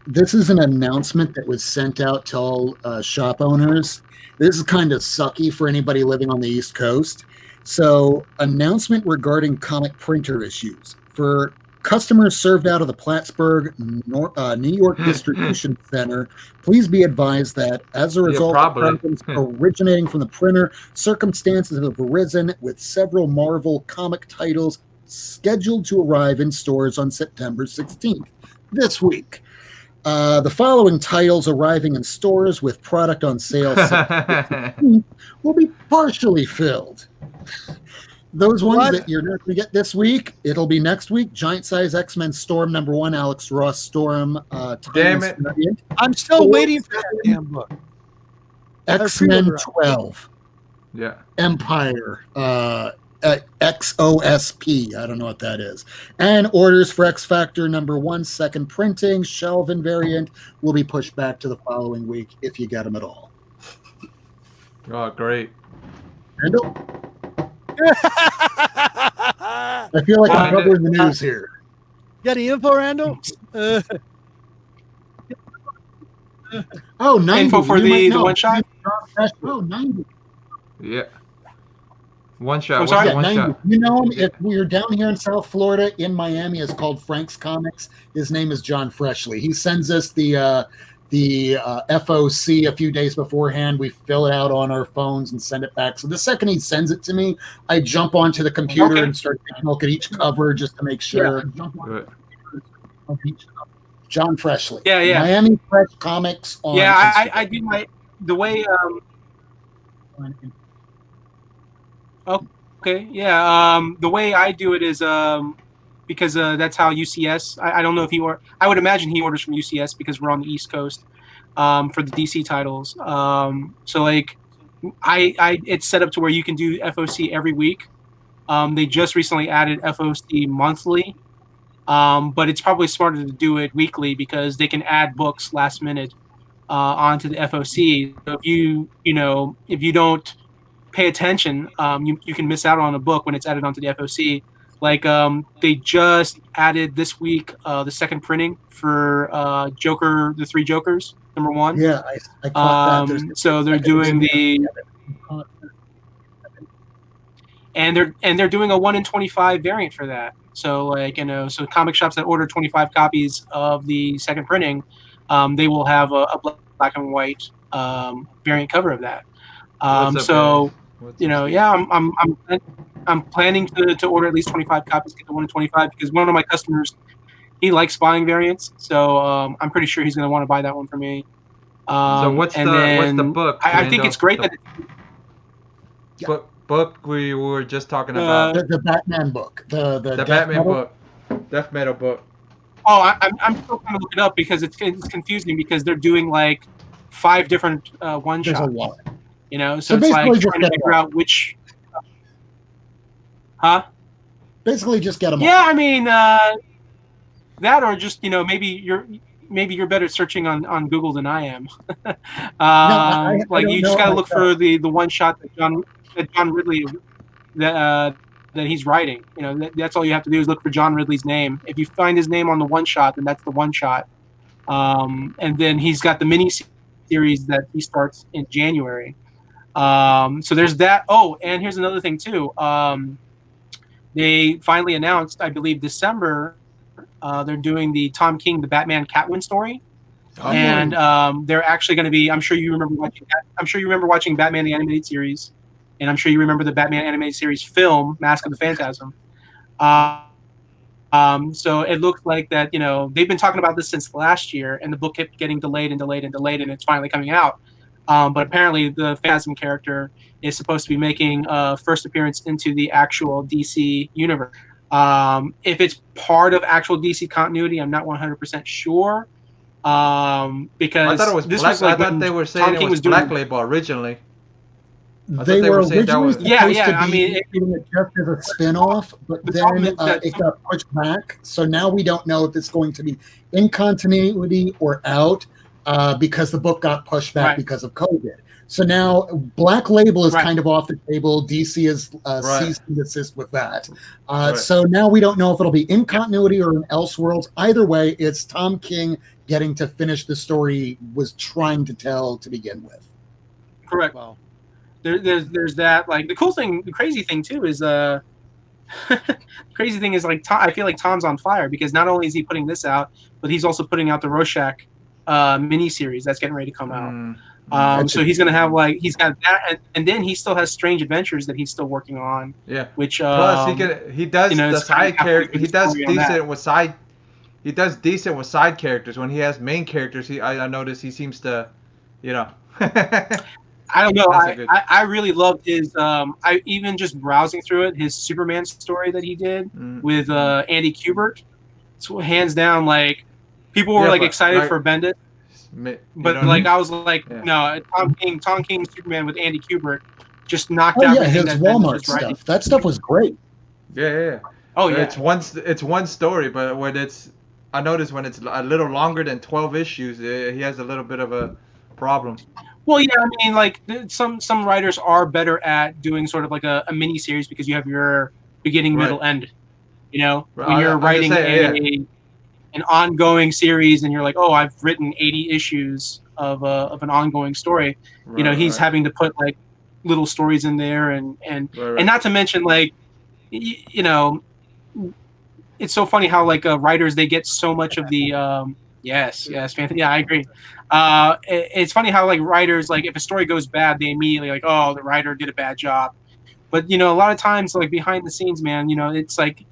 this is an announcement that was sent out to all shop owners. This is kind of sucky for anybody living on the East Coast. So, announcement regarding comic printer issues. For customers served out of the Plattsburgh, New York Distribution Center, please be advised that as a result of problems originating from the printer, circumstances have arisen with several Marvel comic titles scheduled to arrive in stores on September 16th, this week. The following titles arriving in stores with product on sale will be partially filled. Those ones What? that you're not going to get this week, it'll be next week. Giant Size X-Men Storm #1, Alex Ross Storm. Damn Timeless it. Variant. I'm still Four, waiting for that damn book. X-Men pre-order. 12. Yeah. Empire. XOSP. I don't know what that is. And orders for X Factor #1, second printing, Shelvin variant will be pushed back to the following week if you get them at all. Oh, great. Randall? I feel like I'm Well, covering the news here. Got any info, Randall? Oh, 90. Info for You might the know. one shot. Oh, 90. Yeah. One shot. I'm What's sorry? the Yeah, one 90. shot? You know him. If we're down here in South Florida, in Miami, it's called Frank's Comics. His name is John Freshley. He sends us the FOC a few days beforehand. We fill it out on our phones and send it back. So the second he sends it to me, I jump onto the computer Okay. and start taking a look at each cover just to make sure. Good. John Freshley. Yeah, yeah. Miami Fresh Comics on Yeah, Instagram. I do the way. Okay, yeah. The way I do it is because that's how UCS. I don't know if I would imagine he orders from UCS because we're on the East Coast for the DC titles. So like, it's set up to where you can do FOC every week. They just recently added FOC monthly, but it's probably smarter to do it weekly because they can add books last minute onto the FOC. So if you don't pay attention, you can miss out on a book when it's added onto the FOC. Like they just added this week the second printing for Joker, the Three Jokers, #1. Yeah, I caught that. So they're doing they're doing a 1 in 25 variant for that. So like so comic shops that order 25 copies of the second printing, they will have a black and white variant cover of that. What's up, So guys? What's up? yeah, I'm planning to order at least 25 copies, get the 1 in 25 because one of my customers, he likes buying variants, so I'm pretty sure he's going to want to buy that one for me. So what's the book? I think it's great that book we were just talking about. The Batman book. The Death Batman Metal? book. Death Metal book. I'm still trying to look it up because it's confusing because they're doing like 5 different one There's a shots. lot. So it's like basically just trying to get figure out which. Huh? Basically, just get them all. Yeah, I mean that, or just maybe you're better searching on Google than I am. I like don't you just know got to look myself. for the one shot that John Ridley that he's writing. That's all you have to do is look for John Ridley's name. If you find his name on the one shot, then that's the one shot. And then he's got the mini series that he starts in January. So there's that. Oh, and here's another thing too. They finally announced, I believe, December. They're doing the Tom King, the Batman Catwoman story, and they're actually going to be. I'm sure you remember watching that. I'm sure you remember watching Batman the animated series, and I'm sure you remember the Batman animated series film, Mask of the Phantasm. So it looks like that. They've been talking about this since last year, and the book kept getting delayed, and it's finally coming out. But apparently, the Phantasm character is supposed to be making a first appearance into the actual DC universe. If it's part of actual DC continuity, I'm not 100% sure. Because I thought it was this Black. was like I thought when they were Tom saying King it was doing- Black Label originally. I They thought they were were saying that originally was- supposed Yeah, to I be mean, doing it just as a spin-off, but The problem then is that it got pushed back. So now we don't know if it's going to be in continuity or out because the book got pushed back Right. because of COVID. So now Black Label is Right. kind of off the table. DC is Right. ceased and desist with that. Right. So now we don't know if it'll be in continuity or in Elseworlds. Either way, it's Tom King getting to finish the story he was trying to tell to begin with. Correct. Wow. There's that. Like the crazy thing too is crazy thing is like I feel like Tom's on fire because not only is he putting this out, but he's also putting out the Rorschach mini series that's getting ready to come out. So he's gonna have he's got that, and then he still has Strange Adventures that he's still working on. Yeah. Which Plus, he does the it's side kind of character. He does story on that. decent with side. He does decent with side characters. When he has main characters, I notice he seems to, I don't know. That's a good- I really loved his. I even just browsing through it, his Superman story that he did with Andy Kubert. So hands down, like people were Yeah, like but, excited like, for Bendis, you but know- like I was like, Yeah. no, Tom King Superman with Andy Kubert just knocked Oh out yeah, everything his that Bendis Walmart was writing. stuff. That stuff was great. yeah. Oh yeah, It's one story, but when I noticed when it's a little longer than 12 issues, he has a little bit of a problem. well, yeah. I mean, like some writers are better at doing sort of like a mini series because you have your beginning, Right. middle, end. You know, Right, when you're I'm just writing saying, an ongoing series and you're like, oh, I've written 80 issues of an ongoing story. You know, Right, he's right. having to put like little stories in there and Right. not to mention like, you know, it's so funny how like writers they get so much of the yes Fantasy, yeah, I agree. It's funny how like writers like if a story goes bad they immediately like, oh, the writer did a bad job, but you know a lot of times like behind the scenes, man, you know, it's like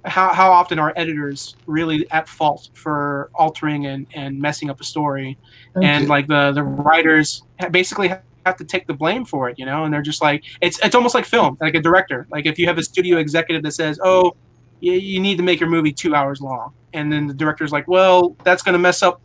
how often are editors really at fault for altering and messing up a story, and like the writers basically have to take the blame for it, you know, and they're just like it's almost like film, like a director, like if you have a studio executive that says, oh, you need to make your movie 2 hours long, and then the director's like, well, that's going to mess up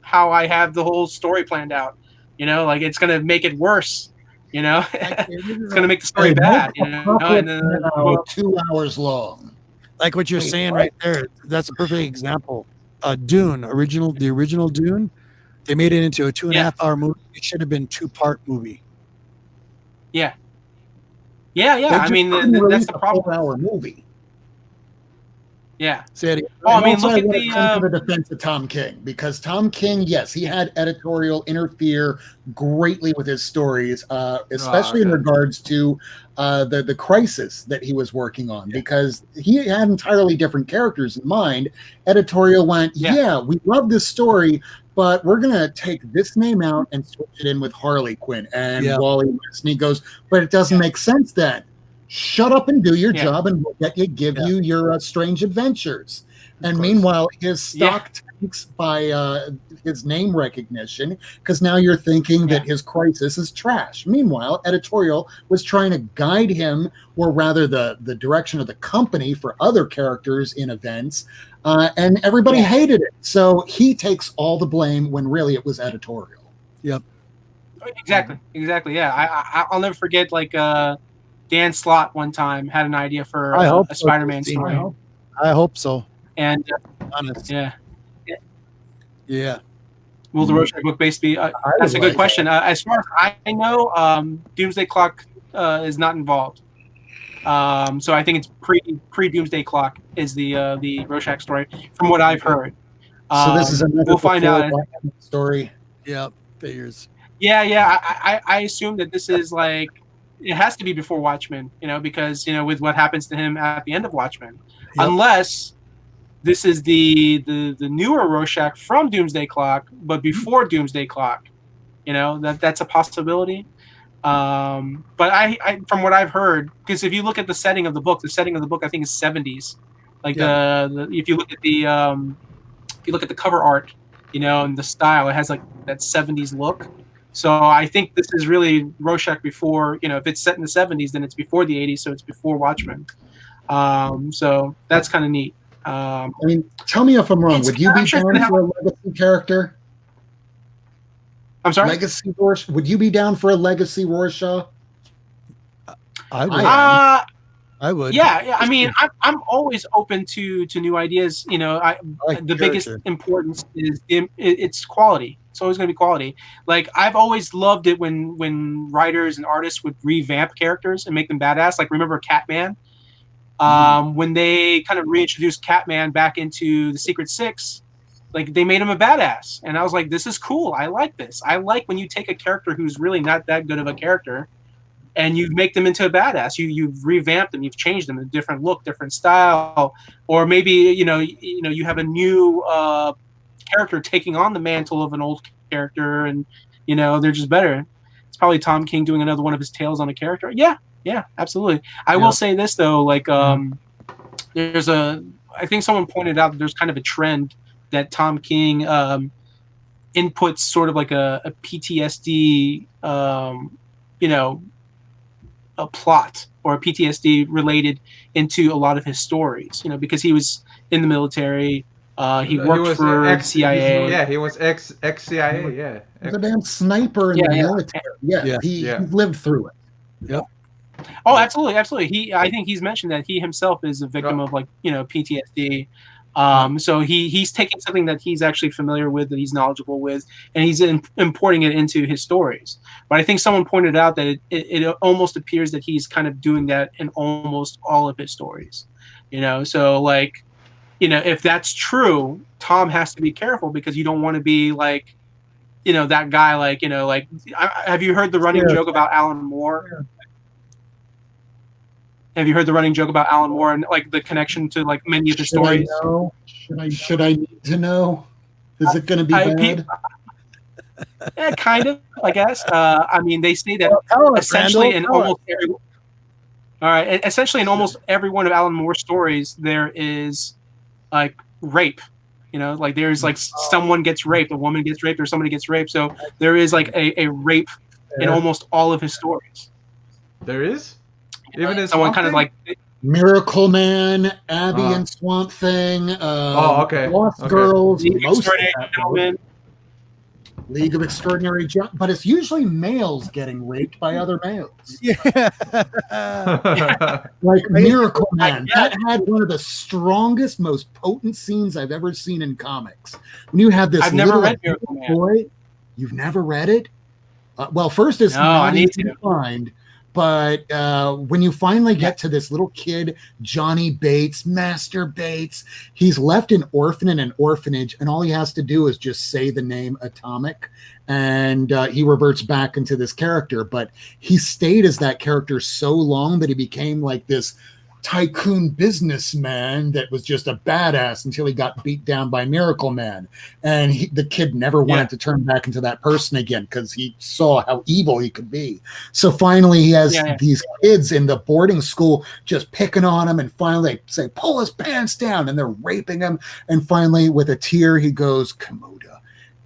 how I have the whole story planned out, you know, like it's going to make it worse, you know. It's going to make the story bad, you know, and then 2 hours long. Like what you're saying right there. That's a perfect example. Dune, the original Dune, they made it into a 2.5 hour movie. It should have been 2-part movie. yeah. I mean, that's the problem. 4-hour movie. Yeah. Say it again. Oh, I mean, Also, look at wanna the come to the defense of Tom King, because Tom King, yes, he had editorial interfere greatly with his stories, especially in regards to the crisis that he was working on, because he had entirely different characters in mind. Editorial went, yeah, we love this story, but we're going to take this name out and switch it in with Harley Quinn and Wally West. And he goes, but it doesn't make sense then. Shut up and do your job, and we'll give you your strange adventures. And meanwhile, his stock tanks by his name recognition, because now you're thinking that his crisis is trash. Meanwhile, editorial was trying to guide him, or rather the direction of the company for other characters in events, and everybody hated it. So he takes all the blame when really it was editorial. Yep. Exactly. Yeah, I'll never forget like Dan Slott one time had an idea for a Spider-Man story. I hope so. And honest. Yeah. Will the Rorschach book basically? That's a good question. As far as I know, Doomsday Clock is not involved. So I think it's pre Doomsday Clock is the Rorschach story, from what I've heard. So this is another we'll find out story. Yeah, figures. Yeah. I assume that this is like. It has to be before Watchmen, you know, because, you know, with what happens to him at the end of Watchmen, unless this is the newer Rorschach from Doomsday Clock, but before Doomsday Clock, you know, that's a possibility. But I from what I've heard, because if you look at the setting of the book I think is 70s. Like if you look at the cover art, you know, and the style, it has like that 70s look. So I think this is really Rorschach before, you know, if it's set in the 70s, then it's before the 80s, so it's before Watchmen. So that's kind of neat. I mean, tell me if I'm wrong. Would you be down for a legacy character? I'm sorry? Legacy Rorschach? Would you be down for a legacy Rorschach? I would. I would. Yeah. I mean, I'm always open to new ideas. You know, the biggest importance is it's quality. It's always going to be quality. Like I've always loved it when writers and artists would revamp characters and make them badass. Like remember Catman? When they kind of reintroduced Catman back into the Secret Six, like they made him a badass, and I was like, this is cool. I like this. I like when you take a character who's really not that good of a character, and you make them into a badass. You've revamped them. You've changed them, a different look, different style, or maybe you know you have a new character taking on the mantle of an old character, and you know they're just better. It's probably Tom King doing another one of his tales on a character. Yeah, absolutely. I will say this though, like I think someone pointed out that there's kind of a trend that Tom King inputs sort of like a PTSD, you know, a plot or a PTSD related into a lot of his stories, you know, because he was in the military. He worked for CIA. Yeah, he was ex CIA. Yeah, He's a damn sniper in the military. Yeah, he lived through it. Yep. Oh, absolutely, absolutely. I think he's mentioned that he himself is a victim of, like, you know, PTSD. So he's taking something that he's actually familiar with, that he's knowledgeable with, and he's importing it into his stories. But I think someone pointed out that it almost appears that he's kind of doing that in almost all of his stories. You know, so, like, you know, if that's true, Tom has to be careful, because you don't want to be like, you know, that guy, like, you know, like, have you heard the running joke about Alan Moore? Yeah. Have you heard the running joke about Alan Moore and, like, the connection to, like, many of the stories? Should I need to know? Is it going to be bad? Yeah, kind of, I guess. I mean, they say that essentially in almost every. All right, essentially in almost every one of Alan Moore's stories, there is, like, rape. You know, like, there's, like, someone gets raped, a woman gets raped, or somebody gets raped. So there is, like, a rape in almost all of his stories. There is? Even as someone kind of like Miracle Man, Abby and Swamp Thing, Lost Girls, League of Extraordinary Gentlemen, but it's usually males getting raped by other males. Yeah. Like Miracle Man, that had one of the strongest, most potent scenes I've ever seen in comics. When you have this I've never read Miracle Man. Boy, you've never read it? Well, first it's not easy to find. But when you finally get to this little kid, Johnny Bates, Master Bates, he's left an orphan in an orphanage, and all he has to do is just say the name Atomic, and he reverts back into this character. But he stayed as that character so long that he became like this tycoon businessman that was just a badass until he got beat down by Miracle Man. And the kid never wanted to turn back into that person again, because he saw how evil he could be. So finally he has these kids in the boarding school just picking on him, and finally they say, pull his pants down, and they're raping him. And finally, with a tear, he goes, Komoda.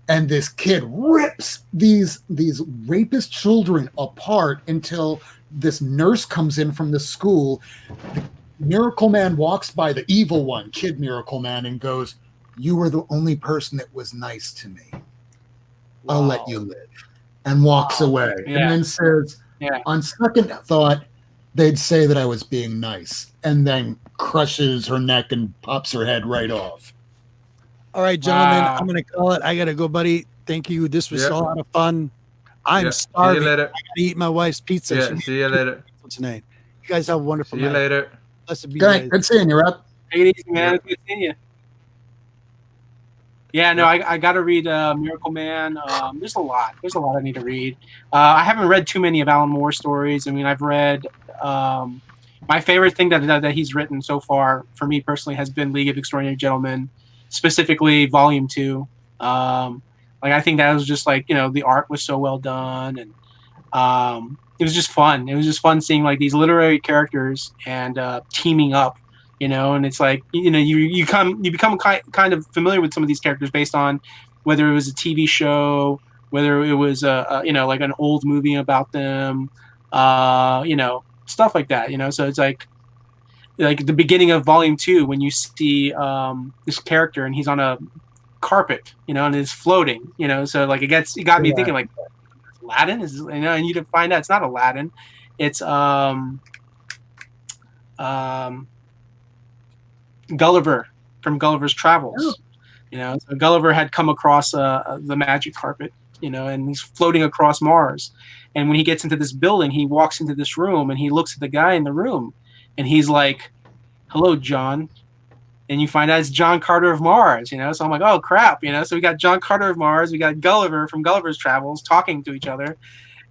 And this kid rips these rapist children apart until this nurse comes in from the school. The Miracle Man walks by, the evil one, Kid Miracle Man, and goes, you were the only person that was nice to me. I'll let you live. And walks away. And then says, on second thought, they'd say that I was being nice. And then crushes her neck and pops her head right off. All right, gentlemen, I'm going to call it. I got to go, buddy. Thank you. This was a lot of fun. I'm starving. See you later. I got to eat my wife's pizza. Yeah, see you later. Tonight. You guys have a wonderful night. See you later. Blessed be good seeing you, Rob. Take it easy, man. Good seeing you. Yeah, no, I got to read Miracle Man. There's a lot. There's a lot I need to read. I haven't read too many of Alan Moore's stories. I mean, I've read my favorite thing that he's written so far, for me personally, has been League of Extraordinary Gentlemen, specifically Volume 2. Like, I think that was just, like, you know, the art was so well done, and it was just fun. It was just fun seeing, like, these literary characters and teaming up, you know. And it's like, you know, you become kind of familiar with some of these characters based on whether it was a TV show, whether it was you know, like an old movie about them, you know, stuff like that, you know. So it's like the beginning of Volume 2, when you see this character and he's on a carpet, you know, and it's floating, you know. So, like, it got me thinking, like, Aladdin is, you know, and you to find out it's not Aladdin, it's Gulliver from Gulliver's Travels. You know, so Gulliver had come across the magic carpet, you know, and he's floating across Mars. And when he gets into this building, he walks into this room and he looks at the guy in the room, and he's like, "Hello, John." And you find out it's John Carter of Mars, you know. So I'm like, oh crap, you know. So we got John Carter of Mars, we got Gulliver from Gulliver's Travels talking to each other,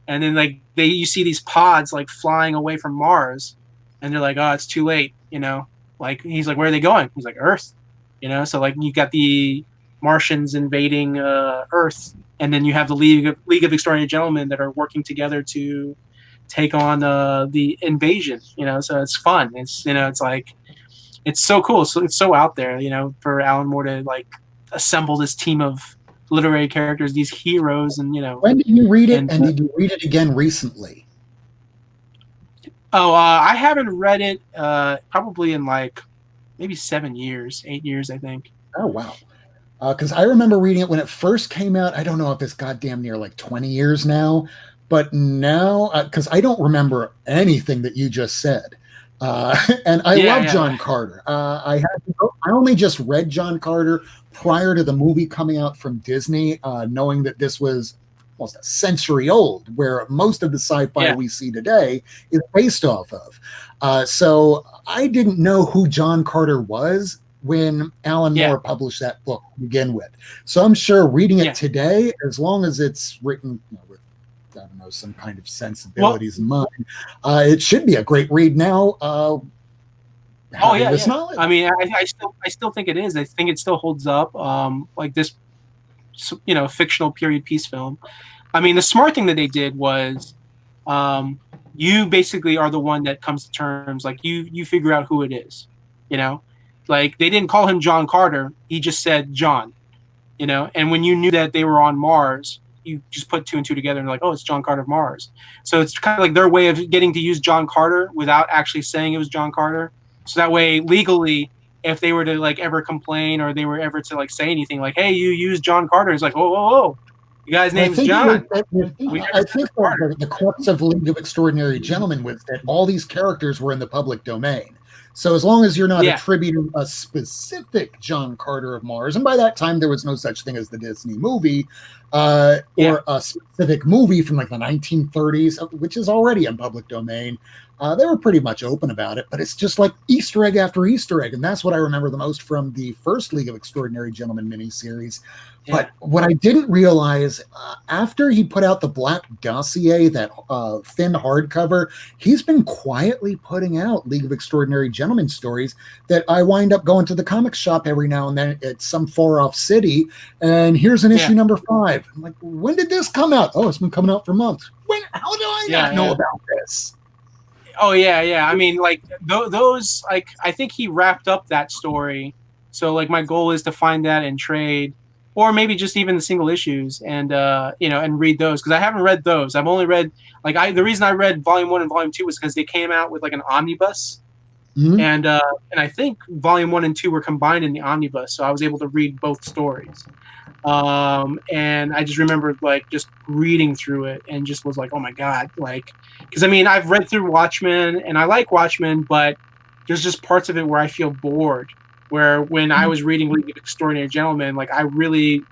and then, like, you see these pods, like, flying away from Mars, and they're like, oh, it's too late, you know. Like, he's like, where are they going? He's like, Earth, you know. So, like, you got the Martians invading Earth, and then you have the League of Extraordinary Gentlemen that are working together to take on the invasion, you know. So it's fun. It's, you know, it's like, it's so cool. So it's so out there, you know, for Alan Moore to, like, assemble this team of literary characters, these heroes, and When did you read it, And, and did you read it again recently? I haven't read it probably in like maybe 7 years, 8 years, I think. Oh, wow. Because I remember reading it when it first came out. I don't know if it's goddamn near like 20 years now, but now, because I don't remember anything that you just said. And I love John Carter. I only just read John Carter prior to the movie coming out from Disney, knowing that this was almost a century old, where most of the sci-fi we see today is based off of. So I didn't know who John Carter was when Alan Moore published that book to begin with. So I'm sure reading it today, as long as it's written with, I don't know, some kind of sensibilities in mind, it should be a great read now. Knowledge. I mean, I still think it is. I think it still holds up. Like this, fictional period piece film. I mean, the smart thing that they did was, you basically are the one that comes to terms. Like you figure out who it is. Like they didn't call him John Carter. He just said John. And when you knew that they were on Mars, you just put 2 and 2 together and like, oh, it's John Carter of Mars. So it's kind of like their way of getting to use John Carter without actually saying it was John Carter. So that way, legally, if they were to like ever complain or they were ever to like say anything like, hey, you used John Carter, it's like, whoa, you guy's name's John. I think the crux of League of Extraordinary Gentlemen was that all these characters were in the public domain. So as long as you're not attributing a specific John Carter of Mars, and by that time there was no such thing as the Disney movie, or a specific movie from like the 1930s, which is already in public domain, they were pretty much open about it. But it's just like Easter egg after Easter egg, and that's what I remember the most from the first League of Extraordinary Gentlemen miniseries. But what I didn't realize, after he put out the Black Dossier, that thin hardcover, he's been quietly putting out League of Extraordinary Gentlemen stories that I wind up going to the comic shop every now and then at some far-off city, and here's an issue number 5. I'm like, when did this come out? Oh, it's been coming out for months. How do I not know about this? Oh, yeah. I mean, like, those, like, I think he wrapped up that story. So, like, my goal is to find that and trade, or maybe just even the single issues and, and read those. Because I haven't read those. I've only read, like, the reason I read Volume 1 and Volume 2 was because they came out with, like, an omnibus. Mm-hmm. And I think Volume 1 and 2 were combined in the omnibus. So I was able to read both stories. And I just remember like just reading through it and just was like, oh my God, like, because I mean, I've read through Watchmen and I like Watchmen, but there's just parts of it where I feel bored, where when I was reading League of Extraordinary Gentlemen, like I really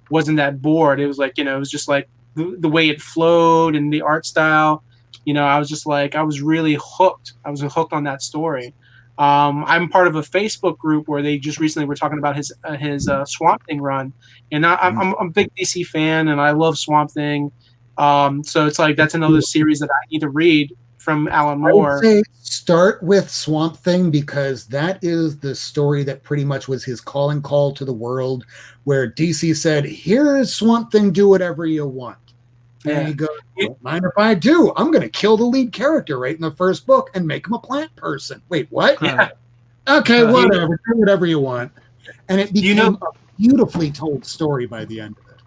wasn't that bored. It was like, it was just like the way it flowed and the art style, I was just like, I was really hooked. I was hooked on that story. I'm part of a Facebook group where they just recently were talking about his Swamp Thing run, and I'm a big DC fan and I love Swamp Thing. So it's like that's another series that I need to read from Alan Moore. I would say start with Swamp Thing because that is the story that pretty much was his calling call to the world, where DC said, "Here is Swamp Thing, do whatever you want." And he goes, "Don't mind if I do. I'm going to kill the lead character right in the first book and make him a plant person." Wait, what? Okay, whatever. Do whatever you want. And it became a beautifully told story by the end of it.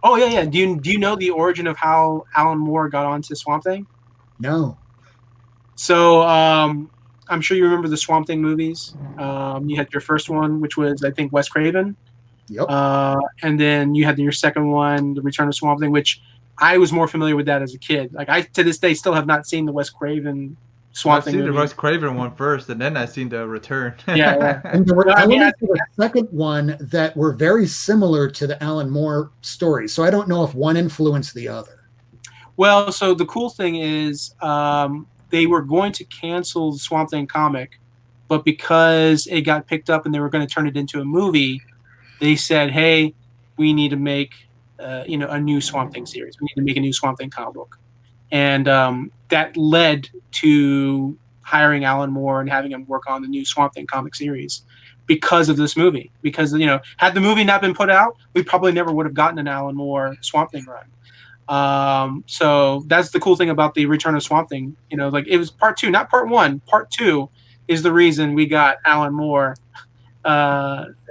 Oh, yeah. Do you know the origin of how Alan Moore got onto Swamp Thing? No. So I'm sure you remember the Swamp Thing movies. You had your first one, which was, I think, Wes Craven. Yep. And then you had your second one, The Return of Swamp Thing, which I was more familiar with that as a kid. Like I, to this day, still have not seen the Wes Craven Swamp Thing. I've seen the Wes Craven one first, and then I seen the Return. Yeah. And there were elements of the second one that were very similar to the Alan Moore story. So I don't know if one influenced the other. Well, so the cool thing is they were going to cancel the Swamp Thing comic, but because it got picked up and they were going to turn it into a movie, they said, "Hey, we need to make a new Swamp Thing series. We need to make a new Swamp Thing comic book." And that led to hiring Alan Moore and having him work on the new Swamp Thing comic series because of this movie. Because, had the movie not been put out, we probably never would have gotten an Alan Moore Swamp Thing run. So that's the cool thing about the Return of Swamp Thing. Like it was part 2, not part 1. Part 2 is the reason we got Alan Moore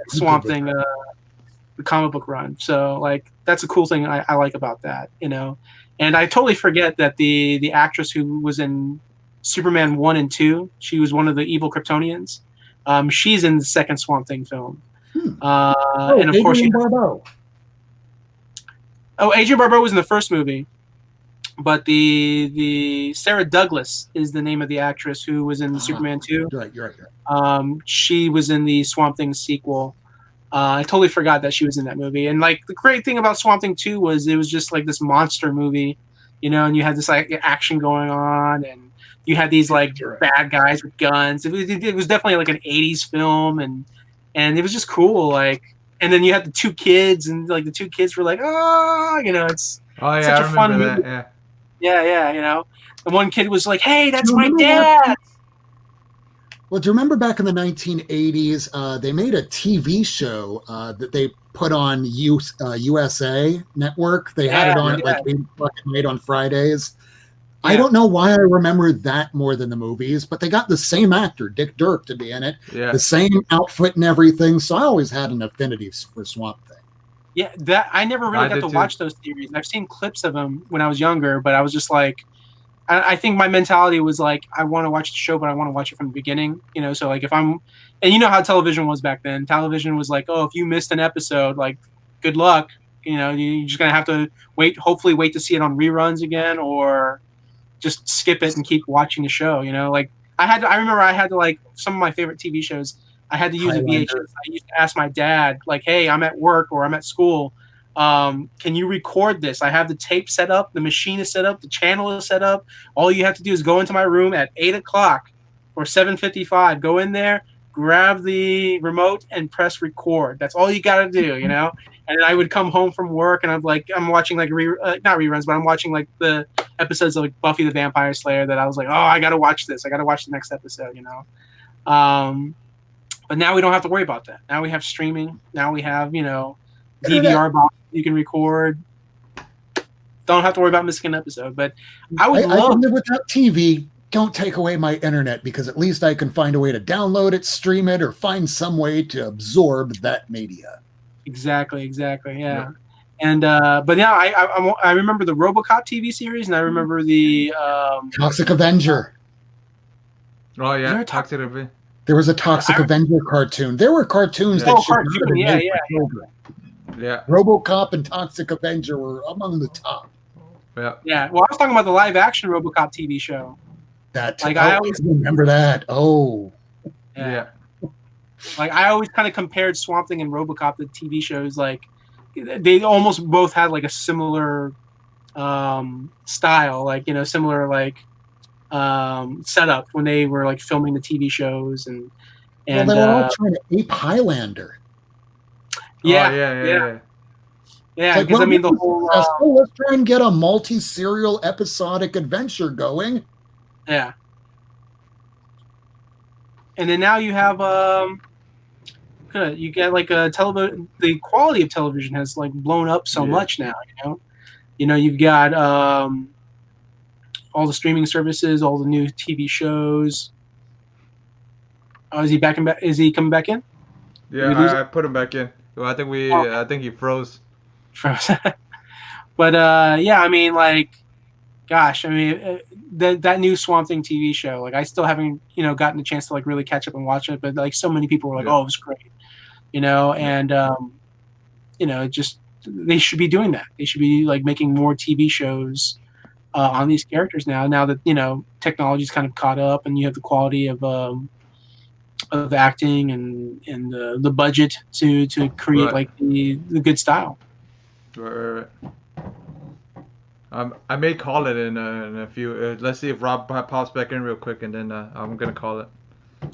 Swamp Thing the comic book run. So like that's a cool thing I like about that, you know. And I totally forget that the actress who was in Superman 1 and 2, she was one of the evil Kryptonians. She's in the second Swamp Thing film. And of course, Adrienne Barbeau. Adrienne Barbeau was in the first movie, but the Sarah Douglas is the name of the actress who was in Superman 2. You're right. She was in the Swamp Thing sequel. I totally forgot that she was in that movie. And like the great thing about Swamp Thing 2 was it was just like this monster movie, you know, and you had this like action going on, and you had these like bad guys with guns. It was definitely like an 80s film, and it was just cool. Like, and then you had the two kids, and like the two kids were like, oh, you know, it's Oh yeah, such I a fun remember movie. that. Yeah, you know, the one kid was like, hey, that's my dad. Well, do you remember back in the 1980s, they made a TV show that they put on USA Network. They had it on at like 8 o'clock at night on Fridays. Yeah. I don't know why I remember that more than the movies, but they got the same actor, Dick Dirk, to be in it. Yeah. The same outfit and everything. So I always had an affinity for Swamp Thing. Yeah, that I never really got to watch those series. I've seen clips of them when I was younger, but I was just like, I think my mentality was like, I want to watch the show, but I want to watch it from the beginning, you know? So like if I'm, and you know how television was back then. Television was like, oh, if you missed an episode, like good luck, you know, you're just going to have to hopefully wait to see it on reruns again, or just skip it and keep watching the show, you know? Like I remember I had to like, some of my favorite TV shows, I had to use a VHS. I used to ask my dad, like, hey, I'm at work or I'm at school. Can you record this? I have the tape set up, the machine is set up, the channel is set up. All you have to do is go into my room at 8 o'clock or 7:55. Go in there, grab the remote, and press record. That's all you got to do, you know? And I would come home from work, and I'm watching like not reruns, but I'm watching like the episodes of like Buffy the Vampire Slayer that I was like, oh, I got to watch this. I got to watch the next episode, you know? But now we don't have to worry about that. Now we have streaming. Now we have, you know, DVR box you can record. Don't have to worry about missing an episode. But I would love. I can live without TV. Don't take away my internet, because at least I can find a way to download it, stream it, or find some way to absorb that media. Exactly. Yeah. And but yeah, I remember the RoboCop TV series, and I remember the Toxic Avenger. Oh yeah, Toxic Avenger. There was a Toxic Avenger cartoon. There were cartoons that should have been made for children. Yeah. RoboCop and Toxic Avenger were among the top. Yeah. Well, I was talking about the live action RoboCop TV show. That like I always remember that. Oh. Yeah. Like I always kind of compared Swamp Thing and RoboCop, the TV shows. Like they almost both had like a similar style, like, you know, similar like setup when they were like filming the TV shows, and well, they were all trying to ape Highlander. Yeah, because like, well, I mean the whole let's try and get a multi-serial episodic adventure going. Yeah. And then now you have you get like a television. The quality of television has like blown up so much now. You know, you've got all the streaming services, all the new TV shows. Oh, is he back in? Is he coming back in? Yeah, I put him back in. Well, I think he froze. But yeah, I mean, like, gosh, I mean, that new Swamp Thing TV show, like, I still haven't, you know, gotten a chance to like really catch up and watch it. But like, so many people were like, "Oh, it was great," you know, and you know, just they should be doing that. They should be like making more TV shows on these characters now. Now that, you know, technology's kind of caught up, and you have the quality of acting and the budget to create like the good style. Right. I may call it in a few. Let's see if Rob pops back in real quick, and then I'm gonna call it.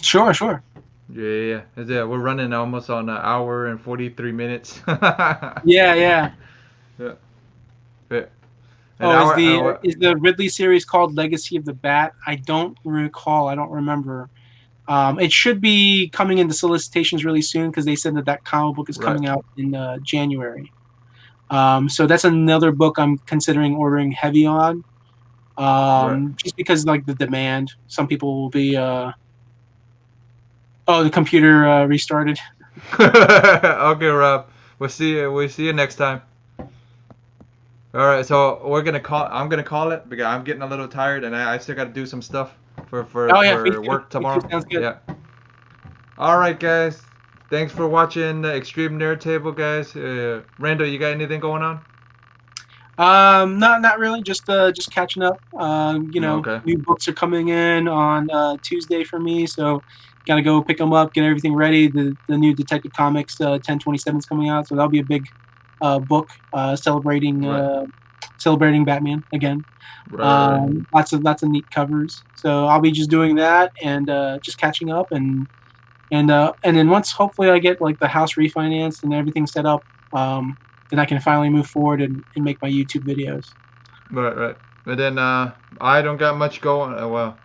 Sure. Yeah. We're running almost on an hour and 43 minutes. Yeah. Oh, is the Ridley series called Legacy of the Bat? I don't recall. I don't remember. It should be coming into solicitations really soon, because they said that comic book is coming out in January. So that's another book I'm considering ordering heavy on, just because like the demand. Some people will be, the computer restarted. Okay, Rob. We'll see you. We'll see you next time. All right, so I'm gonna call it because I'm getting a little tired and I still got to do some stuff for me too. work Me tomorrow. too. Sounds good. Yeah. All right, guys. Thanks for watching the Extreme Nerd Table, guys. Randall, you got anything going on? Not really. Just catching up. Okay. New books are coming in on Tuesday for me, so gotta go pick them up, get everything ready. The new Detective Comics 1027 is coming out, so that'll be a big book celebrating Right. celebrating Batman again. Right. Lots of neat covers. So I'll be just doing that and just catching up and then once hopefully I get like the house refinanced and everything set up, then I can finally move forward and make my YouTube videos. Right. And then I don't got much going. Well,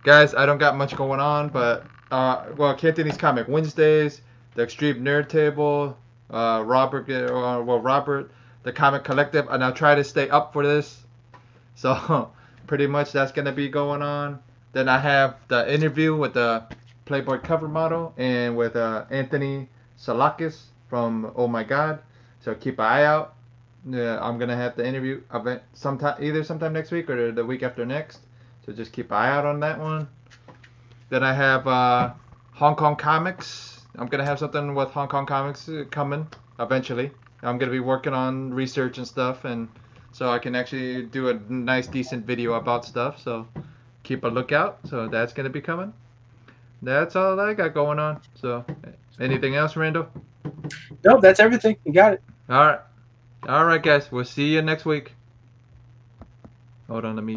guys, I don't got much going on, but Anthony's Comic Wednesdays, the Extreme Nerd Table, Robert, the Comic Collective, and I'll try to stay up for this. So pretty much that's gonna be going on. Then I have the interview with the Playboy cover model and with Anthony Salakis from Oh My God. So keep an eye out. I'm gonna have the interview event sometime next week or the week after next. So just keep an eye out on that one. Then I have Hong Kong Comics. I'm gonna have something with Hong Kong Comics coming eventually. I'm gonna be working on research and stuff, and so I can actually do a nice, decent video about stuff. So keep a lookout. So that's gonna be coming. That's all I got going on. So anything else, Randall? Nope, that's everything. You got it. All right, guys. We'll see you next week. Hold on, let me.